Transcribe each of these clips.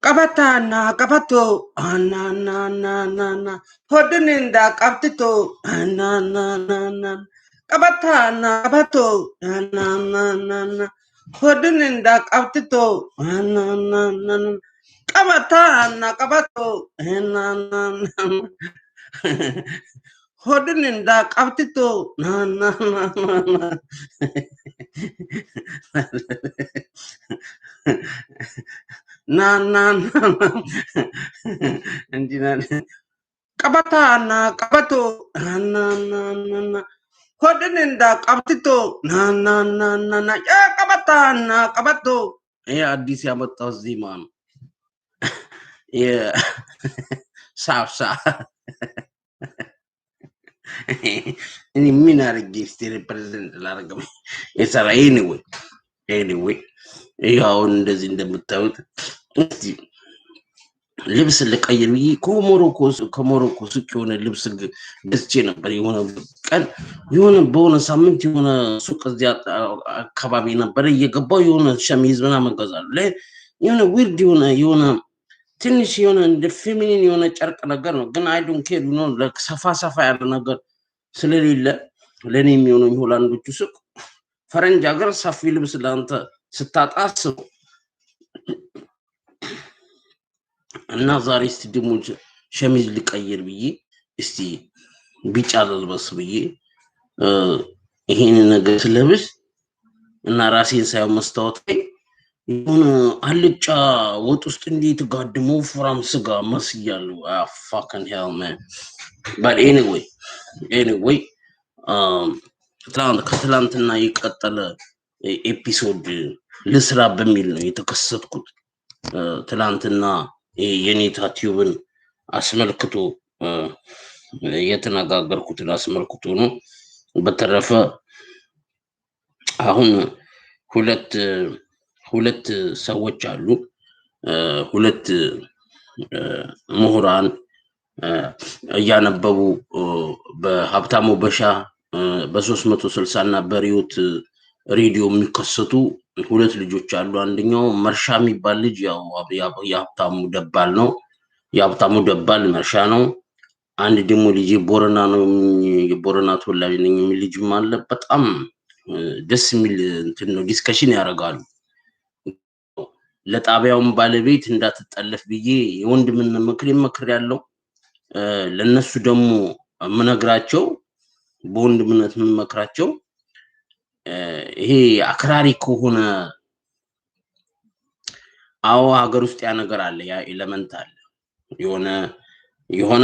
Kabatana, kabato, na. Hoduninda, kaptito, na. Kabatana, kabato, na. Hoduninda, kaptito, na. Kabatana, kabato, na. Hoduninda, kaptito, na. Na. Kabatana, kabato, na. Hodeninda, kabtito, na. Ya, kabatana, kabato. Ya, Addis yaመጣው ዜማ ነው። ሳብ እኔ ምን አድርጌ እስቲ ሪፕሬዘንት ላደርገው የሰራ ኤኒዌይ ይኸው እንደዚህ እንደምታዩት እስቲ ልብስ ልቀይር ብዬ ከሞሮኮ ሱቅ የሆነ ልብስ ገዝቼ ነበር። የሆነ ቀን የሆነ በሆነ ሳምንት የሆነ ሱቅ እዚያ አካባቢ ነበር እየገባው የሆነ ሸሚዝ ምናምን ገዛለሁ። የሆነ ዊርድ የሆነ ትንሽ የሆነ እንደ ፌሚኒን የሆነ ጨርቅ ነገር ነው፣ ግን አይ ዶንት ኬር ነው ሰፋ ያለ ነገር ስለሌለ ለኔ የሚሆነው ሆላንዶቹ ሱቅ ፈረንጅ ሀገር ሰፊ ልብስ ለአንተ ስታጣስ እና ዛሬ እስቲ ደግሞ ሸሚዝ ልቀይር ብዬ እስቲ ቢጫ ልልበስ ብዬ ይሄን ነገር ስለብስ እና ራሴን ሳይሆን መስታወት ላይ የሆነ አልጫ ወጥ ውስጥ እንዴት ጋድሞ ፍራም ስጋ መስያለሁ። fucking hell man. but anyway ከትላንትና የቀጠለ ኤፒሶድ ልስራ በሚል ነው የተከሰትኩት። ትላንትና የኔታ ቲዩብን አስመልክቶ የተነጋገርኩትን አስመልክቶ ነው። በተረፈ አሁን ሁለት ሰዎች አሉ፣ ሁለት ምሁራን እያነበቡ በሀብታሙ በሻ በ360 እና በሪዮት ሬዲዮ የሚከሰቱ ሁለት ልጆች አሉ። አንደኛው መርሻ የሚባል ልጅ ያው የሀብታሙ ደባል ነው፣ የሀብታሙ ደባል መርሻ ነው። አንድ ደግሞ ልጅ ቦረና ነው፣ የቦረና ተወላጅ ነኝ የሚል ልጅም አለ። በጣም ደስ የሚል እንትን ነው፣ ዲስከሽን ያደርጋሉ። ለጣቢያውም ባለቤት እንዳትጠለፍ ብዬ የወንድምን ምክር ያለው ለነሱ ደግሞ ምነግራቸው በወንድምነት ምመክራቸው ይሄ አክራሪ ከሆነ አዎ ሀገር ውስጥ ያ ነገር አለ፣ ያ ኤሌመንት አለ። የሆነ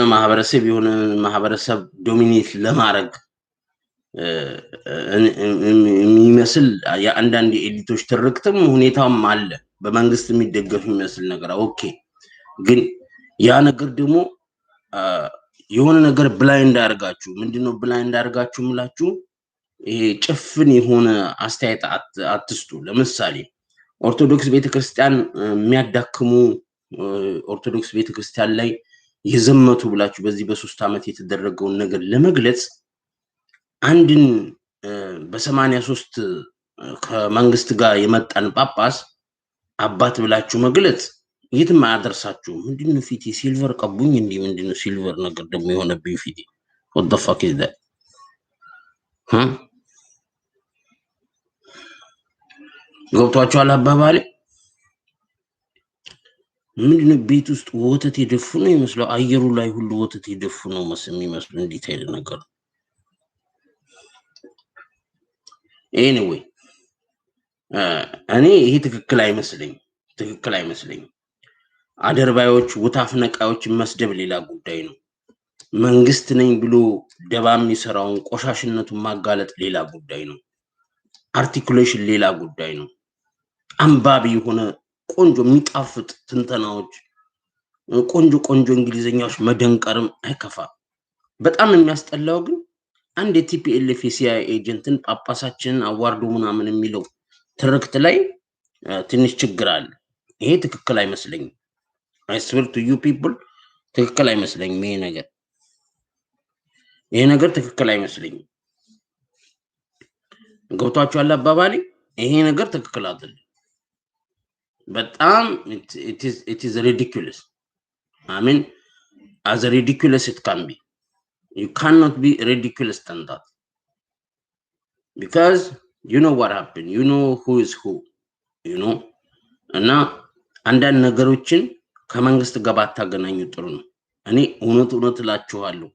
ማህበረሰብ ዶሚኔት ለማድረግ የሚመስል የአንዳንድ ኤሊቶች ትርክትም ሁኔታም አለ፣ በመንግስት የሚደገፍ የሚመስል ነገር። ኦኬ፣ ግን ያ ነገር ደግሞ የሆነ ነገር ብላይንድ አድርጋችሁ ምንድነው ብላይንድ አድርጋችሁ ምላችሁ ይሄ ጭፍን የሆነ አስተያየት አትስጡ። ለምሳሌ ኦርቶዶክስ ቤተክርስቲያን የሚያዳክሙ ኦርቶዶክስ ቤተክርስቲያን ላይ የዘመቱ ብላችሁ በዚህ በ3 ዓመት የተደረገውን ነገር ለመግለጽ አንድን በ83 ከመንግስት ጋር የመጣን ጳጳስ አባት ብላችሁ መግለጽ የትም አያደርሳችሁ። ምንድነው ፊቴ ሲልቨር ቀቡኝ እንዴ? ምንድነው ሲልቨር ነገር ደግሞ የሆነብኝ ፊቴ? what the fuck is that? ገብቷችኋል አባባሌ? ምንድነው ቤት ውስጥ ወተት የደፉ ነው ይመስለው፣ አየሩ ላይ ሁሉ ወተት የደፉ ነው የሚመስለው። እንዴት አይነት ነገር! ኤኒዌይ እኔ ይሄ ትክክል አይመስለኝም። አደርባዮች ውታፍ ነቃዮች መስደብ ሌላ ጉዳይ ነው። መንግስት ነኝ ብሎ ደባ የሚሰራውን ቆሻሽነቱን ማጋለጥ ሌላ ጉዳይ ነው። አርቲኩሌሽን ሌላ ጉዳይ ነው። አንባቢ የሆነ ቆንጆ የሚጣፍጥ ትንተናዎች፣ ቆንጆ እንግሊዘኛዎች መደንቀርም አይከፋም። በጣም የሚያስጠላው ግን አንድ የቲፒኤልኤፍ የሲአይኤ ኤጀንትን ጳጳሳችንን አዋርዶ ምናምን የሚለው ትርክት ላይ ትንሽ ችግር አለ። ይሄ ትክክል አይመስለኝም። I swear to you people ትክክል አይመስለኝም። ይሄ ነገር ትክክል አይመስለኝም። ገብቷችኋል አባባሌ? ይሄ ነገር ትክክል አይደለም። በጣም it is ridiculous. I mean, as ridiculous it can be. You cannot be ridiculous than that. Because you know what happened. You know who is who. You know. እና አንዳንድ ነገሮችን ከመንግስት ጋር ባታገናኙ ጥሩ ነው። እኔ እውነት እላችኋለሁ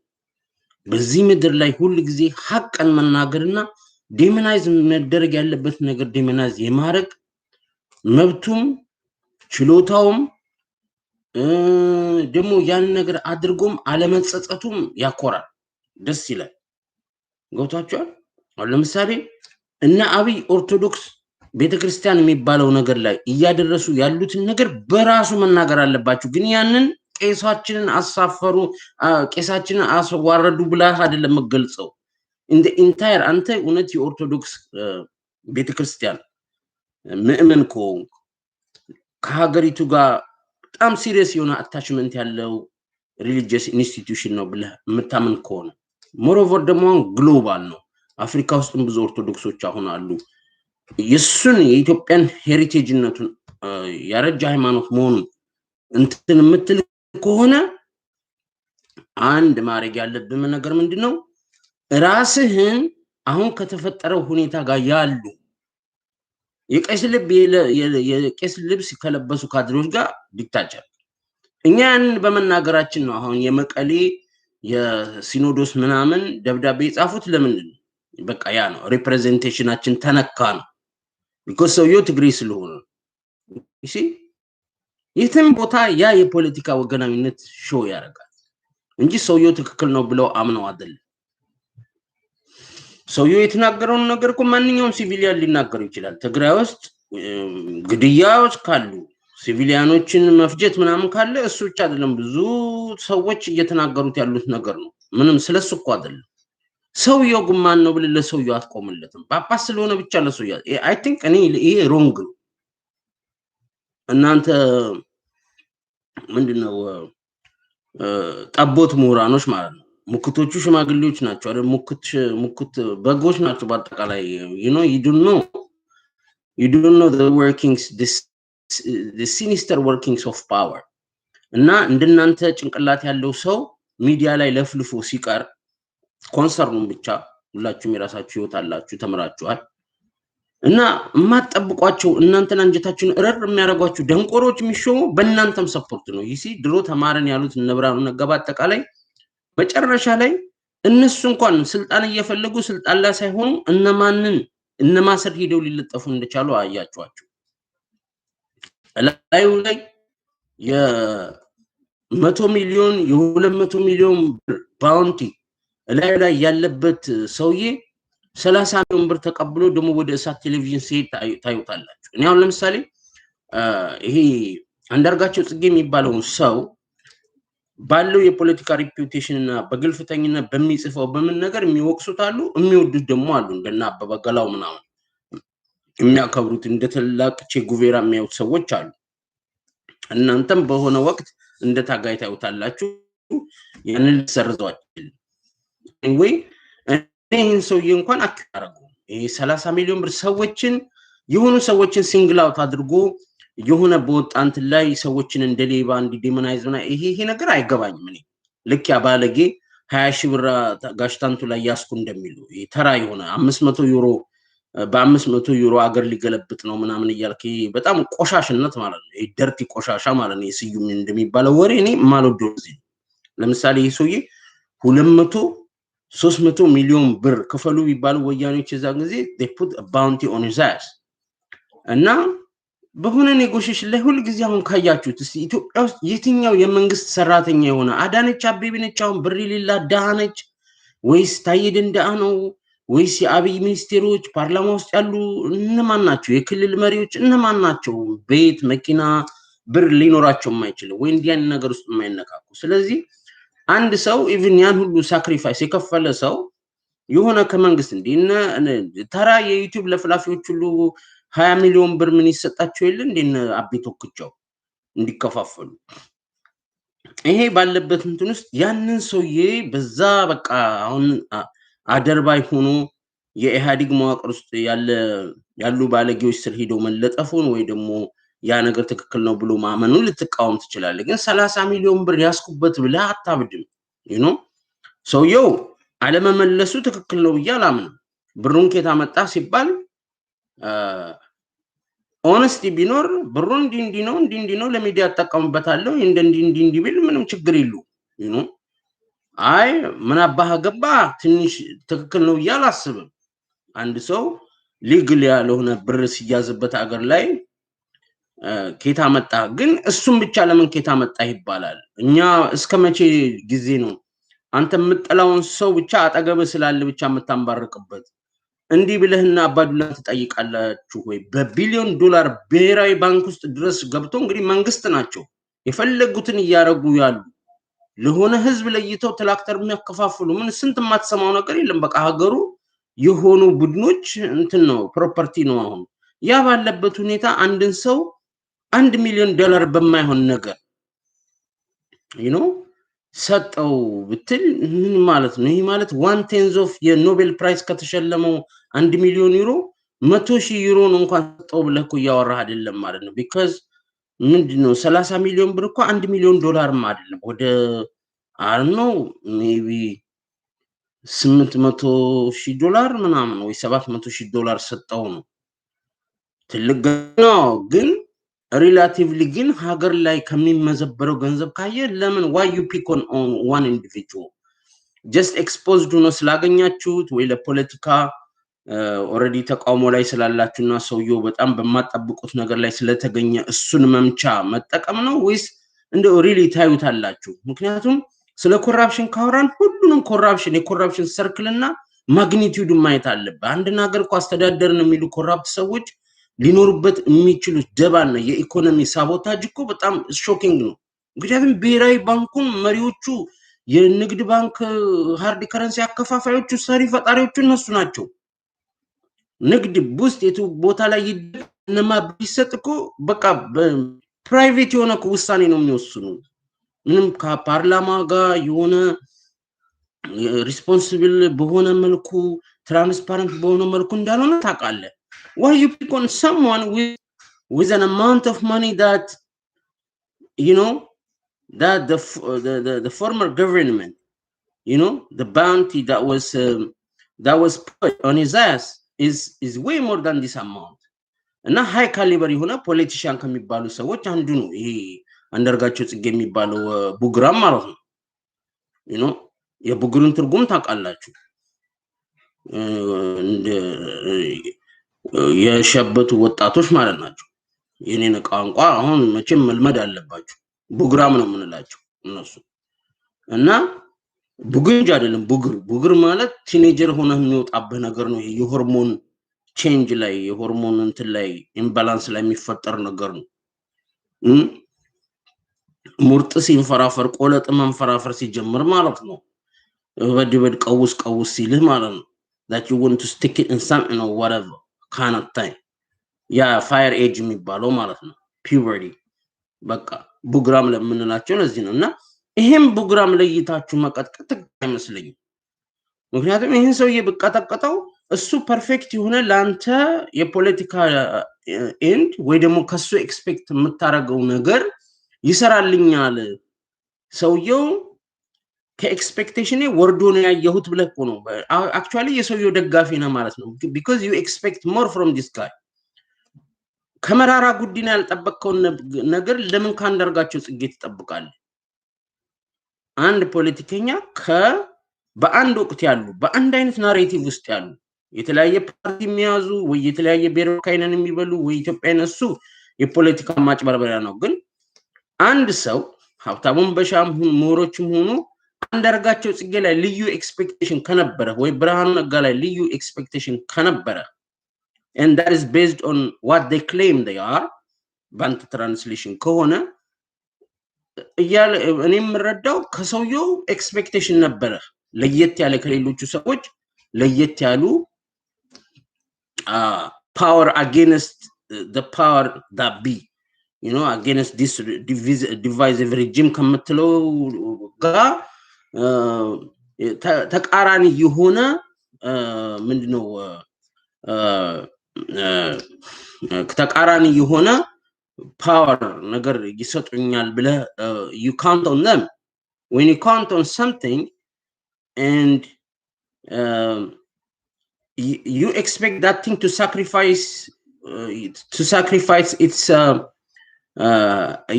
በዚህ ምድር ላይ ሁሉ ጊዜ ሐቅን መናገርና ዴሞናይዝ መደረግ ያለበት ነገር ዴሞናይዝ የማድረግ መብቱም ችሎታውም ደግሞ ያን ነገር አድርጎም አለመጸጸቱም ያኮራል፣ ደስ ይላል። ገብቷችኋል? አሁን ለምሳሌ እና አብይ ኦርቶዶክስ ቤተክርስቲያን የሚባለው ነገር ላይ እያደረሱ ያሉትን ነገር በራሱ መናገር አለባቸው። ግን ያንን ቄሳችንን አሳፈሩ፣ ቄሳችንን አስዋረዱ ብላ አይደለም የምገልጸው። እንደ ኢንታየር አንተ እውነት የኦርቶዶክስ ቤተክርስቲያን ምእመን ከሆንክ ከሀገሪቱ ጋር በጣም ሲሪየስ የሆነ አታችመንት ያለው ሪሊጂየስ ኢንስቲትዩሽን ነው ብለህ የምታምን ከሆነ ሞሮቨር ደግሞ ግሎባል ነው። አፍሪካ ውስጥም ብዙ ኦርቶዶክሶች አሁን አሉ። የሱን የኢትዮጵያን ሄሪቴጅነቱን ያረጃ ሃይማኖት መሆኑን እንትን የምትል ከሆነ አንድ ማድረግ ያለብህ ነገር ምንድነው? ራስህን አሁን ከተፈጠረው ሁኔታ ጋር ያሉ የቄስ ልብስ ከለበሱ ካድሬዎች ጋር ዲክታቸር እኛን በመናገራችን ነው። አሁን የመቀሌ የሲኖዶስ ምናምን ደብዳቤ የጻፉት ለምንድን ነው? በቃ ያ ነው ሪፕሬዘንቴሽናችን ተነካ ነው። ቢኮዝ ሰውየው ትግሬ ስለሆነ እሺ፣ የትም ቦታ ያ የፖለቲካ ወገናዊነት ሾው ያደርጋል እንጂ ሰውየው ትክክል ነው ብለው አምነው አይደለም። ሰውየው የተናገረውን ነገር እኮ ማንኛውም ሲቪሊያን ሊናገር ይችላል። ትግራይ ውስጥ ግድያዎች ካሉ ሲቪሊያኖችን መፍጀት ምናምን ካለ እሱ ብቻ አይደለም፣ ብዙ ሰዎች እየተናገሩት ያሉት ነገር ነው። ምንም ስለሱ እኮ አይደለም። ሰውየው ግን ማን ነው ብለህ ለሰውየው አትቆምለትም። ጳጳስ ስለሆነ ብቻ ለሰውየው አይ ቲንክ እኔ ይሄ ሮንግ ነው። እናንተ ምንድነው ጠቦት ምሁራኖች ማለት ነው። ሙክቶቹ ሽማግሌዎች ናቸው አይደል? ሙክት በጎች ናቸው በአጠቃላይ። you don't know the workings, the sinister workings of power። እና እንደናንተ ጭንቅላት ያለው ሰው ሚዲያ ላይ ለፍልፎ ሲቀር ኮንሰርኑን ብቻ ሁላችሁም የራሳችሁ ህይወት አላችሁ፣ ተምራችኋል። እና ማጠብቋቸው እናንተን አንጀታችሁን እረር የሚያደርጓችሁ ደንቆሮች የሚሾሙ በእናንተም ሰፖርት ነው። ይሲ ድሮ ተማረን ያሉት ነብራኑ ነጋ በአጠቃላይ መጨረሻ ላይ እነሱ እንኳን ስልጣን እየፈለጉ ስልጣን ላይ ሳይሆኑ እነማሰር ሄደው ሊለጠፉ እንደቻሉ አያችኋቸው። ላዩ ላይ የ100 ሚሊዮን የ200 ሚሊዮን ባውንቲ ላይ ያለበት ሰውዬ 30 ሚሊዮን ብር ተቀብሎ ደግሞ ወደ እሳት ቴሌቪዥን ሲሄድ ታዩታላችሁ። እኔ አሁን ለምሳሌ ይሄ አንዳርጋቸው ጽጌ የሚባለውን ሰው ባለው የፖለቲካ ሪፒዩቴሽን እና በግልፍተኝነት በሚጽፈው በምን ነገር የሚወቅሱት አሉ፣ የሚወዱት ደግሞ አሉ። እንደና አበበ ገላው ምናምን የሚያከብሩት እንደ ተላቅ ቼጉቬራ የሚያዩት ሰዎች አሉ። እናንተም በሆነ ወቅት እንደ ታጋይ ታዩታላችሁ። ያንን ሰርዟቸው ወይ እኔን ሰውዬ እንኳን አከራረጉ ይሄ 30 ሚሊዮን ብር የሆኑ ሰዎችን ሲንግል አውት አድርጎ የሆነ በወጣንት ላይ ሰዎችን እንደሌባ እንዲዲሞናይዝ እና ይሄ ነገር አይገባኝም። እኔ ልክ ያ ባለጌ 20 ሺህ ብር ጋሽታንቱ ላይ ያስኩ እንደሚሉ ተራ የሆነ 500 ዩሮ በ500 ዩሮ አገር ሊገለብጥ ነው ምናምን እያልክ በጣም ቆሻሽነት ማለት ነው። ይሄ ደርቲ ቆሻሻ ማለት ነው። የስዩም እንደሚባለው ወሬ እኔ ማልወደው እዚህ ለምሳሌ ይሄ ሰውዬ 300 ሚሊዮን ብር ክፈሉ ቢባሉ ወያኔዎች የዛ ጊዜ they put a bounty on his ass እና በሆነ ኔጎሽዬሽን ላይ ሁሉ ጊዜ አሁን ካያችሁት እስቲ ኢትዮጵያ ውስጥ የትኛው የመንግስት ሰራተኛ የሆነ አዳነች አቤቤ ነች አሁን ብር የሌላ ደሃ ነች ወይስ ታዬ ደንደአ ነው ወይስ የአብይ ሚኒስቴሮች ፓርላማ ውስጥ ያሉ እነማን ናቸው? የክልል መሪዎች እነማን ናቸው? ቤት መኪና ብር ሊኖራቸው የማይችል ወይ እንዲያን ነገር ውስጥ የማይነካኩ። ስለዚህ አንድ ሰው ኢቭን ያን ሁሉ ሳክሪፋይስ የከፈለ ሰው የሆነ ከመንግስት እንዲነ ተራ የዩቲዩብ ለፍላፊዎች ሁሉ 20 ሚሊዮን ብር ምን ይሰጣቸው የለ እንዴ አቤቶክቸው እንዲከፋፈሉ። ይሄ ባለበት እንትን ውስጥ ያንን ሰውዬ በዛ በቃ አሁን አደርባይ ሆኖ የኢህአዴግ መዋቅር ውስጥ ያሉ ባለጌዎች ስር ሄዶ መለጠፉን ወይ ደግሞ ያ ነገር ትክክል ነው ብሎ ማመኑ ልትቃወም ትችላለህ። ግን 30 ሚሊዮን ብር ያስኩበት ብለህ አታብድም። you know ሰውየው አለመመለሱ ትክክል ነው ብዬ አላምንም። ብሩን ከየት አመጣ ሲባል ሆነስቲ ቢኖር ብሩን እንዲ ነው ለሚዲያ አጠቀምበታለሁ እንዲ ቢል ምንም ችግር የለው you know አይ ምን አባህ ገባ ትንሽ ትክክል ነው ብዬ አላስብም። አንድ ሰው ሊግል ያልሆነ ብር ሲያዝበት አገር ላይ ኬታ መጣ ግን እሱም ብቻ ለምን ኬታ መጣ ይባላል? እኛ እስከመቼ ጊዜ ነው አንተ የምትጠላውን ሰው ብቻ አጠገብ ስላለ ብቻ የምታንባርቅበት? እንዲህ ብለህና አባዱላ ትጠይቃላችሁ ወይ? በቢሊዮን ዶላር ብሔራዊ ባንክ ውስጥ ድረስ ገብቶ እንግዲህ መንግስት ናቸው የፈለጉትን እያረጉ ያሉ ለሆነ ህዝብ ለይተው ትራክተር የሚያከፋፍሉ ምን ስንት ማትሰማው ነገር የለም። በቃ ሀገሩ የሆኑ ቡድኖች እንትን ነው ፕሮፐርቲ ነው። አሁን ያ ባለበት ሁኔታ አንድን ሰው $1 ሚሊዮን በማይሆን ነገር you know ሰጠው ብትል ምን ማለት ነው? ይሄ ማለት 1/10 ኦፍ የኖቤል ፕራይስ ከተሸለመው 1 ሚሊዮን ዩሮ 100,000 ዩሮ ነው እንኳን ሰጠው ብለህ እኮ እያወራህ አይደለም ማለት ነው። ቢካዝ ምንድነው 30 ሚሊዮን ብር እኮ $1 ሚሊዮን አይደለም። ወደ አይ ዶንት ኖ ሜቢ $800,000 ምናምን ወይ $700,000 ሰጠው ነው። ትልቅ ነው ግን ሪላቲቭሊ ግን ሀገር ላይ ከሚመዘበረው ገንዘብ ካየ ለምን why you pick on one individual just exposed ነው ስላገኛችሁት ወይ ለፖለቲካ ኦሬዲ ተቃውሞ ላይ ስላላችሁና ሰውየው በጣም በማጣብቁት ነገር ላይ ስለተገኘ እሱን መምቻ መጠቀም ነው ወይስ እንደው ሪሊ ታዩታላችሁ? ምክንያቱም ስለ ኮራፕሽን ካወራን ሁሉንም የኮራፕሽን ሰርክልና ማግኒቲዩድ ማየት አለበት። አንድ ነገር እኮ አስተዳደርን የሚሉ ኮራፕት ሰዎች ሊኖሩበት የሚችሉት ደባና የኢኮኖሚ ሳቦታጅ እኮ በጣም ሾኪንግ ነው። ምክንያቱም ብሔራዊ ባንኩን መሪዎቹ የንግድ ባንክ ሃርድ ከረንሲ አከፋፋዮቹ ሰሪ ፈጣሪዎቹ እነሱ ናቸው። ንግድ ውስጥ የቱ ቦታ ላይ ይደነማ ቢሰጥ እኮ በቃ ፕራይቬት የሆነ ውሳኔ ነው የሚወስኑት። ምንም ከፓርላማ ጋር የሆነ ሪስፖንሲብል በሆነ መልኩ ትራንስፓረንት በሆነ መልኩ እንዳልሆነ ታውቃለህ። Why you pick on someone with an amount of money that you know that the former government the bounty that was put on his ass is way more than this amount እና ሃይ ካሊበር የሆነ ፖለቲሻን ከሚባሉ ሰዎች አንዱ ነው ይሄ አንደርጋቸው ጽጌ የሚባለው ቡግራም ማለት ነው። የቡግሩን ትርጉም ታውቃላችሁ? የሸበቱ ወጣቶች ማለት ናቸው። የኔን ቋንቋ አሁን መቼም መልመድ አለባችሁ። ቡግራም ነው የምንላቸው እነሱ እና ቡግንጅ አይደለም ቡግር ማለት ቲኔጀር ሆነ የሚወጣበት ነገር ነው። የሆርሞን ቼንጅ ላይ የሆርሞን እንትን ላይ ኢምባላንስ ላይ የሚፈጠር ነገር ነው። ሙርጥ ሲንፈራፈር ቆለጥ መንፈራፈር ሲጀምር ማለት ነው። በድበድ ቀውስ ሲልህ ማለት ነው። that you want to stick it in something or whatever kind of thing ያ ፋየር ኤጅ የሚባለው ማለት ነው። ፒውበርቲ በቃ ቡግራም ለምንላቸው ለዚህ ነው። እና ይሄን ቡግራም ለይታችሁ መቀጥቀጥ አይመስልኝም። ምክንያቱም ይሄን ሰውዬ በቀጠቀጠው እሱ ፐርፌክት የሆነ ላንተ የፖለቲካ ኤንድ ወይ ደግሞ ከሱ ኤክስፔክት የምታረገው ነገር ይሰራልኛል ሰውየው ከኤክስፔክቴሽን ወርዶ ነው ያየሁት ብለህ ነው አክቹአሊ የሰውየው ደጋፊ ነው ማለት ነው። because you expect more from this guy ከመራራ ጉዲና ያልጠበቀው ነገር ለምን ካንደርጋቸው ጽጌ ትጠብቃለህ? አንድ ፖለቲከኛ በአንድ ወቅት ያሉ በአንድ አይነት ናሬቲቭ ውስጥ ያሉ የተለያየ ፓርቲ የሚያዙ ወይ የተለያየ ብሔረካይነን የሚበሉ ወይ ኢትዮጵያን እሱ የፖለቲካ ማጭበርበሪያ ነው። ግን አንድ ሰው ሀብታሙን በሻም ምሁሮችም ሆኑ አንደርጋቸው ጽጌ ላይ ልዩ ኤክስፔክቴሽን ከነበረ ወይ ብርሃኑ ነጋ ላይ ልዩ ኤክስፔክቴሽን ከነበረ and that is based on what they claim they are ባንት ትራንስሌሽን ከሆነ እኔም ረዳው ከሰውየው ኤክስፔክቴሽን ነበረ ለየት ያለ ከሌሎቹ ሰዎች ለየት ያሉ power against the power that be against this divisive regime ከምትለው ጋር ተቃራኒ የሆነ ምንድነው ተቃራኒ የሆነ power ነገር ይሰጡኛል ብለ you count on them. When you count on something and um, you expect that thing to sacrifice its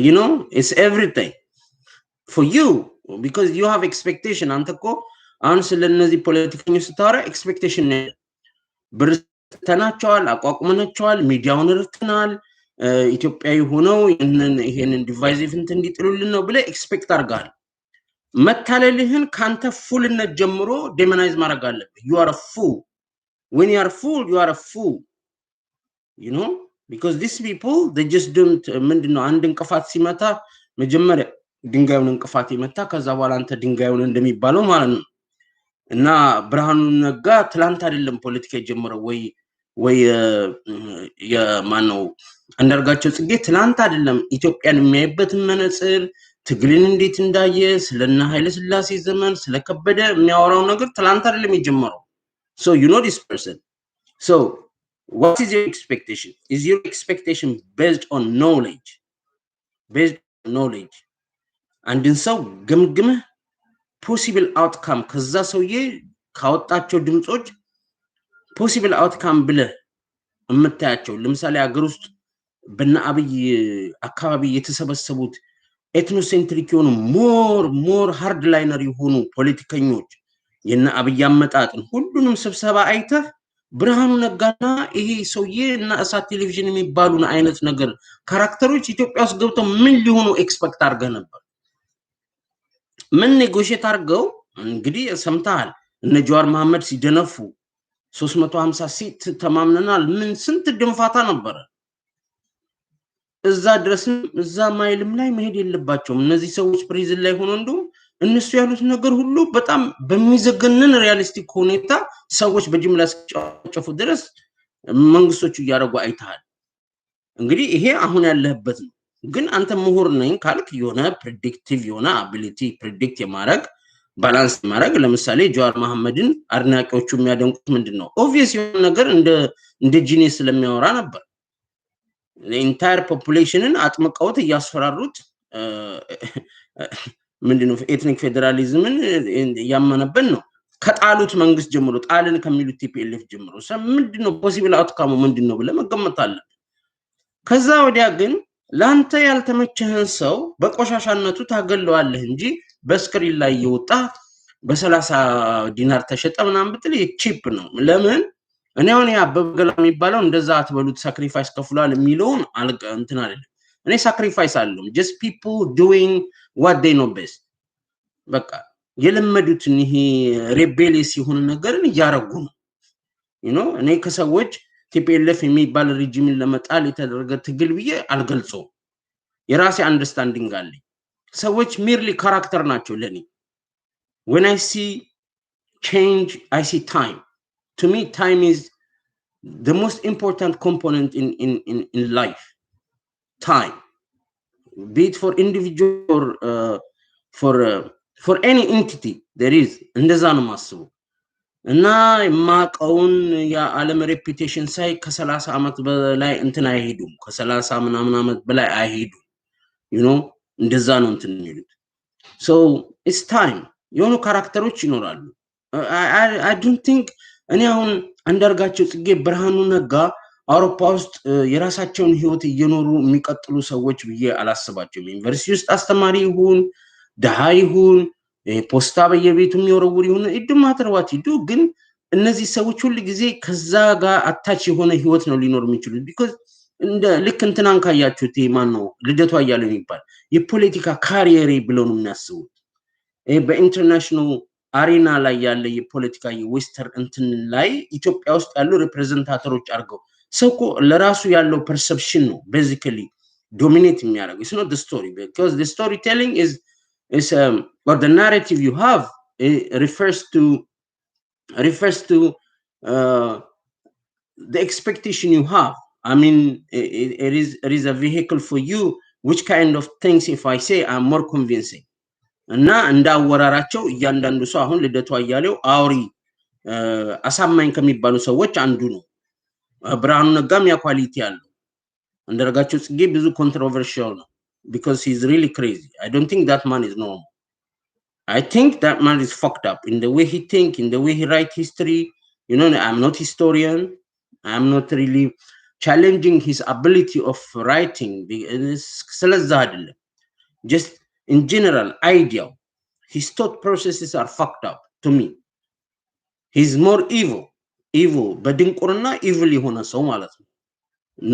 you know, it's everything for you because you have expectation. አንተ እኮ አሁን ስለነዚህ ፖለቲከኞች ስታወራ expectation ብርተናቸዋል፣ አቋቁመናቸዋል፣ ሚዲያውን ርትናል፣ ኢትዮጵያዊ ሆነው ይሄንን ዲቫይሲቭ እንትን እንዲጥሉልን ነው ብለ ኤክስፔክት አድርጋል። መታለልህን ካንተ ፉልነት ጀምሮ ዴሞናይዝ ማድረግ አለብህ። you are a fool. When you are a fool, you are a fool, you know, because these people they just don't ምንድነው አንድ እንቅፋት ሲመታ መጀመሪያ ድንጋዩን እንቅፋት ይመታ ከዛ በኋላ አንተ ድንጋዩን እንደሚባለው ማለት ነው። እና ብርሃኑ ነጋ ትላንት አይደለም ፖለቲካ የጀመረው ወይ የማነው አንዳርጋቸው ጽጌ ትላንት አይደለም ኢትዮጵያን የሚያይበት መነጽር ትግልን እንዴት እንዳየ ስለና ኃይለ ሥላሴ ዘመን ስለከበደ የሚያወራው ነገር ትላንት አይደለም የጀመረው። So you know this person. So what is your expectation? Is your expectation based on knowledge? Based on knowledge. And in so ገምግመ possible outcome ከዛ ሰውዬ ካወጣቸው ድምጾች possible outcome ብለ እምታያቸው ለምሳሌ አገር ውስጥ በና አብይ አካባቢ የተሰበሰቡት ኤትኖሴንትሪክ የሆኑ ሞር ሃርድ ላይነር የሆኑ ፖለቲከኞች የና አብይ አመጣጥን ሁሉንም ስብሰባ አይተህ ብርሃኑ ነጋና ይሄ ሰውዬ እና እሳት ቴሌቪዥን የሚባሉን አይነት ነገር ካራክተሮች ኢትዮጵያ ውስጥ ገብተው ምን ሊሆኑ ኤክስፔክት አድርገህ ነበር? ምን ኔጎሽየት አድርገው እንግዲህ ሰምተሃል። እነ ጀዋር መሐመድ ሲደነፉ 350 ሲት ተማምነናል ምን ስንት ድንፋታ ነበር። እዛ ድረስም እዛ ማይልም ላይ መሄድ የለባቸውም እነዚህ ሰዎች ፕሪዝን ላይ ሆኖ እንደው እነሱ ያሉት ነገር ሁሉ በጣም በሚዘገነን ሪያሊስቲክ ሁኔታ ሰዎች በጅምላ ሲጫወቱ ድረስ መንግስቶቹ ያረጉ አይተሃል። እንግዲህ ይሄ አሁን ያለህበት ነው። ግን አንተ ምሁር ነኝ ካልክ የሆነ ፕሬዲክቲቭ የሆነ አቢሊቲ ፕሬዲክት የማድረግ ባላንስ ማድረግ ለምሳሌ ጀዋር መሐመድን አድናቂዎቹ የሚያደንቁት ምንድነው ኦብቪየስ የሆነ ነገር እንደ ጂኒየስ ስለሚያወራ ነበር። ኢንታየር ፖፑሌሽንን አጥምቀውት ያስፈራሩት ምንድነው ኤትኒክ ፌደራሊዝምን ያመነበት ነው። ከጣሉት መንግስት ጀምሮ ጣልን ከሚሉት ቲፒኤልኤፍ ጀምሮ ምንድነው ፖሲብል አውትካሙ ምንድነው ብለ መገመት አለ። ከዛ ወዲያ ግን ላንተ ያልተመቸህን ሰው በቆሻሻነቱ ታገለዋለህ እንጂ በስክሪን ላይ ይወጣ በ30 ዲናር ተሸጠ ምናምን ብትል ቺፕ ነው። ለምን እኔ አሁን ያበበገላ የሚባለው እንደዛ አትበሉት ሳክሪፋይስ ከፍሏል የሚለውን እንትን አይደለም። እኔ ሳክሪፋይስ አለው just people doing what they know best በቃ የለመዱትን ይሄ ሬቤሊየስ የሆነ ነገርን ያረጉ ነው። you know እኔ ከሰዎች ቲፒኤልኤፍ የሚባል ሪጂምን ለመጣል የተደረገ ትግል ብዬ አልገልጸው። የራሴ አንደርስታንዲንግ አለኝ። ሰዎች merely ካራክተር ናቸው ለኔ። when I see change I see time. To me time is the most important component in life. Time, be it for individual or for any entity there is እንደዛ ነው ማስበው። እና ማቀውን የዓለም ሬፑቴሽን ሳይ ከ30 አመት በላይ እንትን አይሄዱም ከ30 ምናምን አመት በላይ አይሄዱም you know እንደዛ ነው እንትን የሚሉት። so it's time የሆኑ ካራክተሮች ይኖራሉ። I don't think እኔ አሁን አንዳርጋቸው ጽጌ ብርሃኑ ነጋ አውሮፓ ውስጥ የራሳቸውን ህይወት እየኖሩ የሚቀጥሉ ሰዎች ብዬ አላስባቸውም። ዩኒቨርሲቲ ውስጥ አስተማሪ ይሁን ደሃ ይሁን ፖስታ በየቤቱ የሚወረውር ይሁን ይድማተርዋት ይዱ ግን እነዚህ ሰዎች ሁሉ ጊዜ ከዛ ጋር አታች የሆነ ህይወት ነው ሊኖር የሚችሉት። because እንደ ልክ እንትናን ካያችሁት ማን ነው ልደቱ አያሌው የሚባል የፖለቲካ ካሪየር ብለው ነው የሚያስቡት። በኢንተርናሽናል አሬና ላይ ያለ የፖለቲካ የዌስተርን እንትን ላይ ኢትዮጵያ ውስጥ ያሉ ሪፕሬዘንታተሮች አርገው ሰውኮ ለራሱ ያለው ፐርሰፕሽን ነው basically dominate የሚያደርገው። it's not the story because the storytelling is or the narrative you have refers to the expectation you have. I mean it is a vehicle for you which kind of things if I say are more convincing. እና እንዳወራራቸው እያንዳንዱ ሰው አሁን ልደቱ አያሌው አውሪ አሳማኝ ከሚባሉ ሰዎች አንዱ ነው። ብርሃኑ ነጋም ያ ኳሊቲ አለው አንዳርጋቸው ጽጌ ብዙ ኮንትሮቨርሺያል ነው because he's really crazy. I don't think that man is normal. I think that man is fucked up in the way he think, in the way he write history. You know, I'm not historian. I'm not really challenging his ability of writing. Just in general, idea. His thought processes are fucked up to me. He's more evil. But evil የሆነ ሰው ማለት ነው።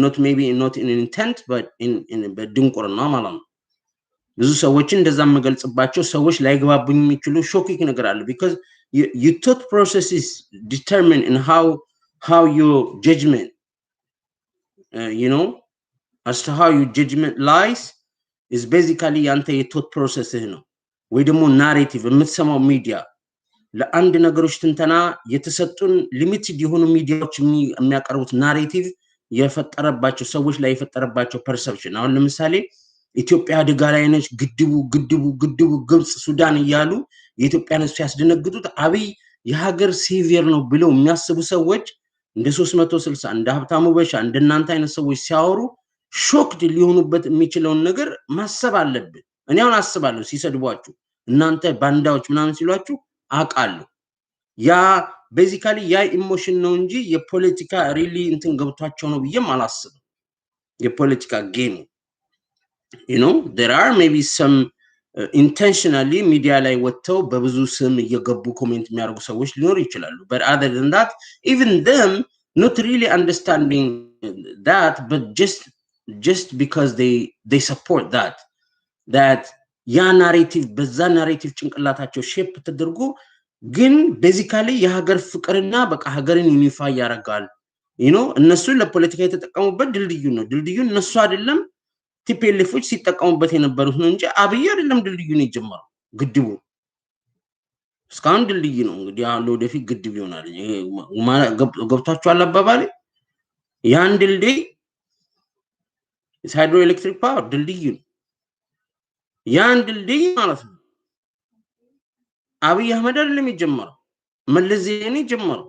Not maybe not in intent, but in በድንቁርና ማለት ነው። ብዙ ሰዎችን እንደዛ መገልጽባቸው ሰዎች ላይግባቡኝ የሚችሉ ሾኪንግ ነገር አለ because your thought process is determined in how your judgment you know as to how your judgment lies is basically ያንተ የthought process ነው ወይ ደግሞ ናሬቲቭ የምትሰማው ሚዲያ ለአንድ ነገሮች ትንተና የተሰጡን ሊሚትድ የሆኑ ሚዲያዎች የሚያቀርቡት ናሬቲቭ የፈጠረባቸው ሰዎች ላይ የፈጠረባቸው ፐርሰፕሽን አሁን ለምሳሌ ኢትዮጵያ አደጋ ላይ ነች ግድቡ ግብጽ ሱዳን እያሉ የኢትዮጵያን ህዝብ ሲያስደነግጡት አብይ የሀገር ሴቪየር ነው ብለው የሚያስቡ ሰዎች እንደ 360 እንደ ሀብታሙ በሻ እንደ እናንተ አይነት ሰዎች ሲያወሩ ሾክድ ሊሆኑበት የሚችለውን ነገር ማሰብ አለብን እኔ አሁን አስባለሁ ሲሰድቧችሁ እናንተ ባንዳዎች ምናምን ሲሏችሁ አቃለሁ ያ ቤዚካሊ ያ ኢሞሽን ነው እንጂ የፖለቲካ ሪሊ እንትን ገብቷቸው ነው ብዬም አላስብም የፖለቲካ ጌም you know there are maybe some intentionally media ላይ ወጥተው በብዙ ስም እየገቡ ኮሜንት የሚያደርጉ ሰዎች ሊኖር ይችላሉ but other than that even them not really understanding that but just because they support that ያ ናሬቲቭ በዛ ናሬቲቭ ጭንቅላታቸው ሼፕ ተደርጎ ግን ቤዚካሊ የሀገር ፍቅርና በቃ ሀገርን ዩኒፋይ ያደርጋል you know እነሱ ለፖለቲካ የተጠቀሙበት ድልድዩ እነሱ አይደለም ቲፒኤልኤፎች ሲጠቀሙበት የነበሩት ነው እንጂ አብይ አይደለም ድልድዩን የጀመረው ግድቡ እስካሁን ድልድይ ነው እንግዲህ ያለው ወደፊት ግድብ ይሆናል ገብታችኋል አባባሌ ያን ድልድይ ሃይድሮ ኤሌክትሪክ ፓወር ድልድይ ነው ያን ድልድይ ማለት ነው አብይ አህመድ አይደለም የጀመረው መለስ ዜናዊ የጀመረው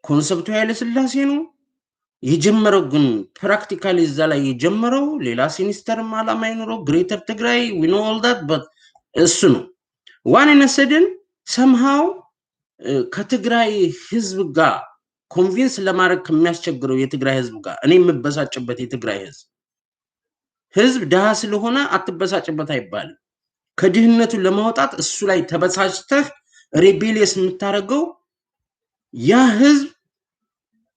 ኮንሰፕቱ ኃይለ ሥላሴ ነው የጀመረው ግን ፕራክቲካሊ እዛ ላይ የጀመረው ሌላ ሲኒስተር ማላማ ይኖረው ግሬተር ትግራይ we know all that but እሱ ነው one in a sudden somehow ከትግራይ ህዝብ ጋር ኮንቪንስ ለማድረግ ከሚያስቸግረው የትግራይ ህዝብ ጋር እኔ የምበሳጭበት የትግራይ ህዝብ ዳህ ስለሆነ አትበሳጭበት አይባልም ከድህነቱ ለማውጣት እሱ ላይ ተበሳጭተህ ሬቤሊየስ የምታረገው ያ ህዝብ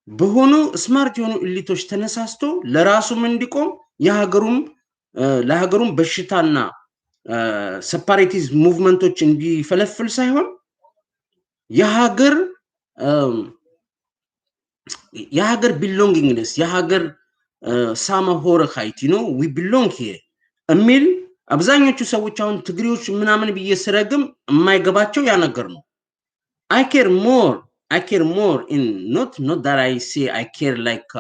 በሆኑ ስማርት የሆኑ ኢሊቶች ተነሳስቶ ለራሱም እንዲቆም ለሀገሩም በሽታና ሰፓሬቲዝም ሙቭመንቶች እንዲፈለፍል ሳይሆን የሀገር ቢሎንጊንግነስ የሀገር ሳማሆረ ሃይት you know we belong here እሚል አብዛኞቹ ሰዎች አሁን ትግሪዎች ምናምን በየሰረግም የማይገባቸው ያ ነገር ነው I care more in not that I say I care like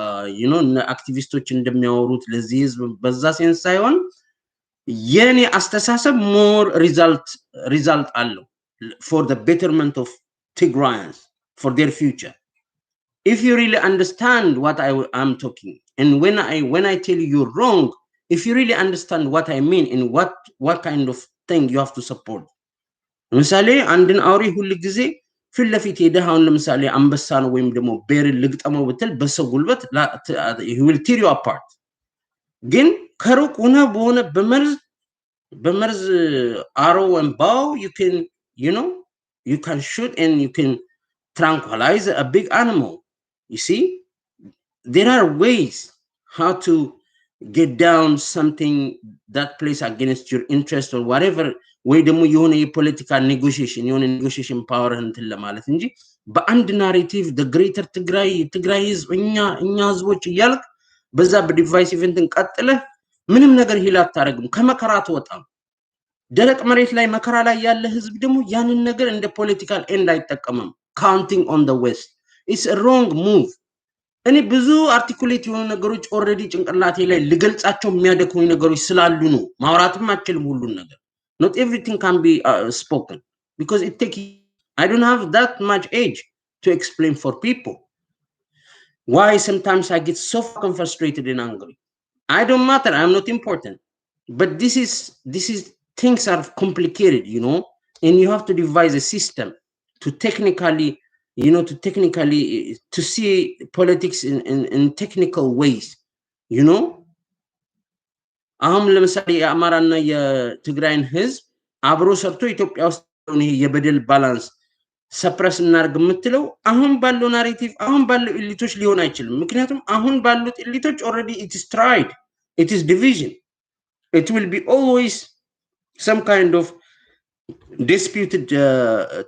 you know activists እንደሚያወሩት ለዚህ ህዝብ በዛ ሴንስ ሳይሆን የኔ አስተሳሰብ more result አለው for the betterment of Tigrayans for their future if you really understand what I'm talking and when I tell you you're wrong if you really understand what I mean and what kind of thing you have to support ምሳሌ አንድን አውሪ ሁሉ ጊዜ ፍለፊት ሄደሃውን ለምሳሌ አንበሳ ነው ወይም ደግሞ ቤር ልግጠመው ብትል በሰው ጉልበት he will tear you apart ግን ከሩቅ ሆነ በሆነ በመርዝ arrow and bow you can you know you can shoot and you can tranquilize a big animal you see there are ways how to get down something that plays against your interest or whatever ወይ ደግሞ የሆነ የፖለቲካል ኔጎሺዬሽን ፓወር እንትን ለማለት እንጂ በአንድ ናሬቲቭ the greater ትግራይ ህዝብ እኛ ህዝቦች ይያልክ በዛ በዲቫይስ ኢቨንትን ቀጥለ ምንም ነገር ሂል አታረግም ከመከራ ተወጣም ደረቅ መሬት ላይ መከራ ላይ ያለ ህዝብ ደግሞ ያንን ነገር እንደ ፖለቲካል ኤንድ አይጠቀምም counting on the west it's a wrong move እኔ ብዙ አርቲኩሌት የሆኑ ነገሮች ኦሬዲ ጭንቅላቴ ላይ ልገልጻቸው የሚያደክሙኝ ነገሮች ስላሉ ነው ማውራትም አችልም ሁሉን ነገር not everything can be spoken because I don't have that much age to explain for people Why sometimes I get so fucking frustrated and angry. I don't matter, I'm not important. But this is things are complicated, and you have to devise a system to technically, to see politics in technical ways, you know. አሁን ለምሳሌ የአማራና የትግራይን ህዝብ አብሮ ሰርቶ ኢትዮጵያ ውስጥ ያለውን ይሄ የበደል ባላንስ ሰፕረስ እናርግ የምትለው አሁን ባለው ናሬቲቭ አሁን ባለው ኢሊቶች ሊሆን አይችልም። ምክንያቱም አሁን ባሉት ኢሊቶች ኦልሬዲ ኢት ኢዝ ትራይድ ኢት ኢዝ ዲቪዥን it will be always some kind of disputed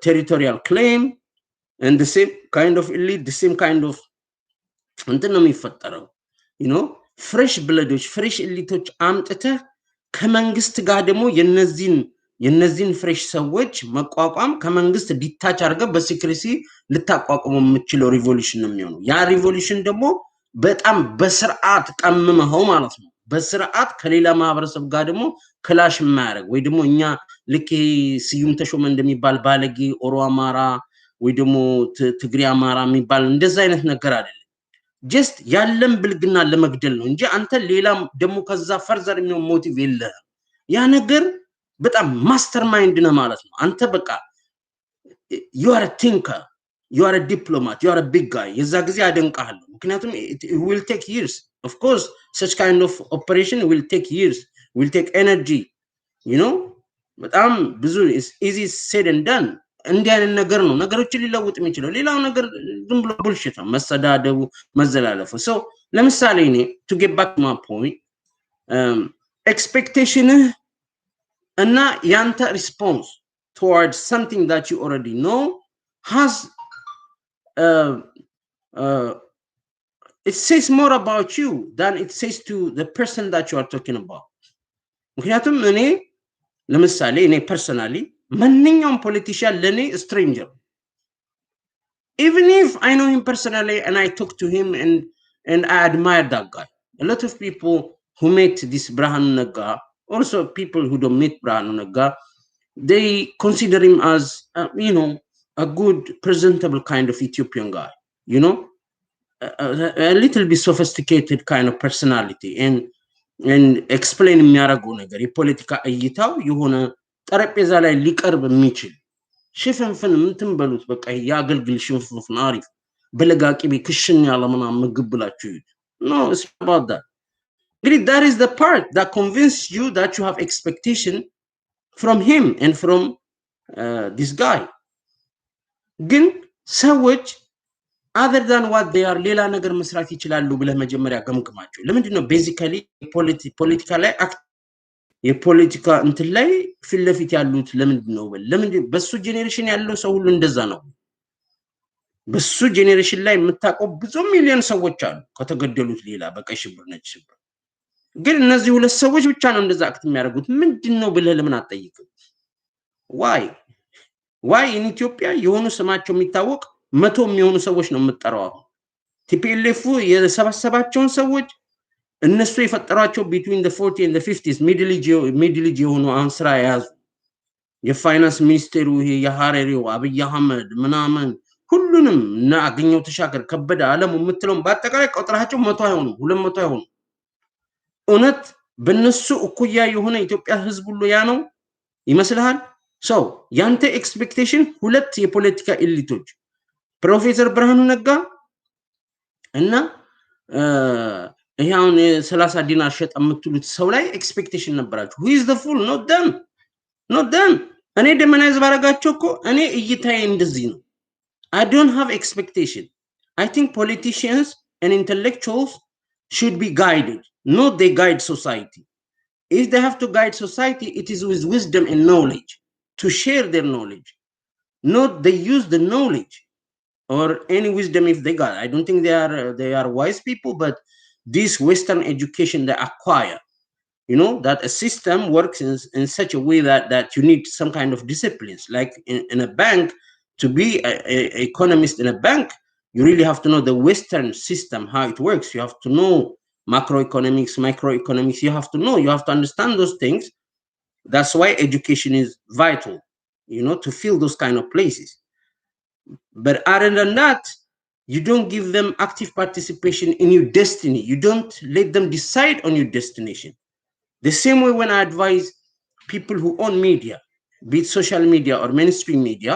territorial claim and the same kind of elite, the same kind of እንትን ነው የሚፈጠረው ፍሬሽ ብለዶች ፍሬሽ ኤሊቶች አምጥተህ ከመንግስት ጋር ደግሞ የነዚህን ፍሬሽ ሰዎች መቋቋም ከመንግስት ዲታች አድርገህ በሲክሬሲ ልታቋቁመው የምችለው ሪቮሉሽን ነው የሚሆነው። ያ ሪቮሉሽን ደግሞ በጣም በስርዓት ቀምመኸው ማለት ነው። በስርዓት ከሌላ ማህበረሰብ ጋር ደግሞ ክላሽ የማያደርግ ወይ ደግሞ እኛ ልክ ስዩም ተሾመ እንደሚባል ባለጌ ኦሮ አማራ ወይ ደግሞ ትግሬ አማራ የሚባል እንደዛ አይነት ነገር አይደለም። ጀስት ያለም ብልግና ለመግደል ነው እንጂ አንተ ሌላ ደግሞ ከዛ ፈርዘር የሚሆን ሞቲቭ የለህ። ያ ነገር በጣም ማስተር ማይንድ ነው ማለት ነው። አንተ በቃ you are a thinker, you are a diplomat, you are a big guy። የዛ ጊዜ አደንቃለሁ። ምክንያቱም it will take years. Of course such kind of operation will take years, will take energy, በጣም ብዙ is easy said and done። እንዲህ አይነት ነገር ነው ነገሮችን ሊለውጥ የሚችለው። ሌላው ነገር ዝም ብሎ ቡልሽት ነው፣ መሰዳደቡ መዘላለፉ። so ለምሳሌ እኔ to get back to my point, expectation እና ያንተ response towards something that you already know has it says more about you than it says to the person that you are talking about። ምክንያቱም እኔ ለምሳሌ እኔ personally ማንኛውም ፖለቲሽያን ለኔ stranger, even if I know him personally and I talk to him and I admire that guy. A lot of people who met this Brahanu Naga, also people who don't meet Brahanu Naga, they consider him as a good presentable kind of Ethiopian guy, a little bit sophisticated kind of personality and explain የሚያደርገው ነገር የፖለቲካ እይታው የሆነ ጠረጴዛ ላይ ሊቀርብ የሚችል ሽፍንፍን እንትን በሉት በቃ ያገልግል ሽፍንፍን አሪፍ በለጋቂ ክሽን ያለ ምናምን ምግብ ብላችሁ no, it's about that. Really, that is the part that convinces you that you have expectation from him and from this guy. ግን ሰዎች other than what they are ሌላ ነገር መስራት ይችላሉ ብለህ መጀመሪያ ገምግማቸው። ለምንድን ነው ቤዚካሊ ፖለቲካ ላይ የፖለቲካ እንትን ላይ ፊት ለፊት ያሉት ለምንድን ነው? ለምንድን በሱ ጄኔሬሽን ያለው ሰው ሁሉ እንደዛ ነው? በሱ ጄኔሬሽን ላይ የምታውቀው ብዙ ሚሊዮን ሰዎች አሉ ከተገደሉት ሌላ በቀይ ሽብር ነጭ ሽብር። ግን እነዚህ ሁለት ሰዎች ብቻ ነው እንደዛ አክት የሚያደርጉት። ምንድን ነው ብለህ ለምን አትጠይቅም? why in ኢትዮጵያ የሆኑ ስማቸው የሚታወቅ 100 የሚሆኑ ሰዎች ነው የምትጠራው። አሁን ቲፒኤልኤፍ የሰበሰባቸውን ሰዎች እነሱ የፈጠሯቸው between the 40 and the 50s ሚድል ኤጅ የሆኑ አሁን ስራ ያዙ የፋይናንስ ሚኒስቴሩ ይሄ የሐረሪው አብይ አህመድ ምናምን ሁሉንም እና አገኘው ተሻገር ከበደ አለሙ የምትለውን በአጠቃላይ ቆጥራቸው 100 አይሆኑም 200 አይሆኑም። እውነት በነሱ እኩያ የሆነ ኢትዮጵያ ህዝብ ሁሉ ያ ነው ይመስልሃል? ሰው ያንተ ኤክስፔክቴሽን ሁለት የፖለቲካ ኤሊቶች ፕሮፌሰር ብርሃኑ ነጋ እና ይሄውን 30 ዲናር ሸጥ የምትሉት ሰው ላይ ኤክስፔክቴሽን ነበራችሁ። who is the fool? not them እኔ ደመናይዝ ባረጋቸው እኮ እኔ እይታዬ እንደዚህ ነው። I don't have expectation. I think politicians and intellectuals should be guided, not they guide society. If they have to guide society, it is with wisdom and knowledge, to share their knowledge, not they use the knowledge or any wisdom if they got. I don't think they are wise people, but this Western education they acquire, that a system works in such a way that you need some kind of disciplines. Like in a bank, to be an economist in a bank, you really have to know the Western system, how it works. You have to know macroeconomics, microeconomics. You have to understand those things. That's why education is vital, to fill those kind of places. But other than that, you don't give them active participation in your destiny. You don't let them decide on your destination. The same way when I advise people who own media, be it social media or mainstream media,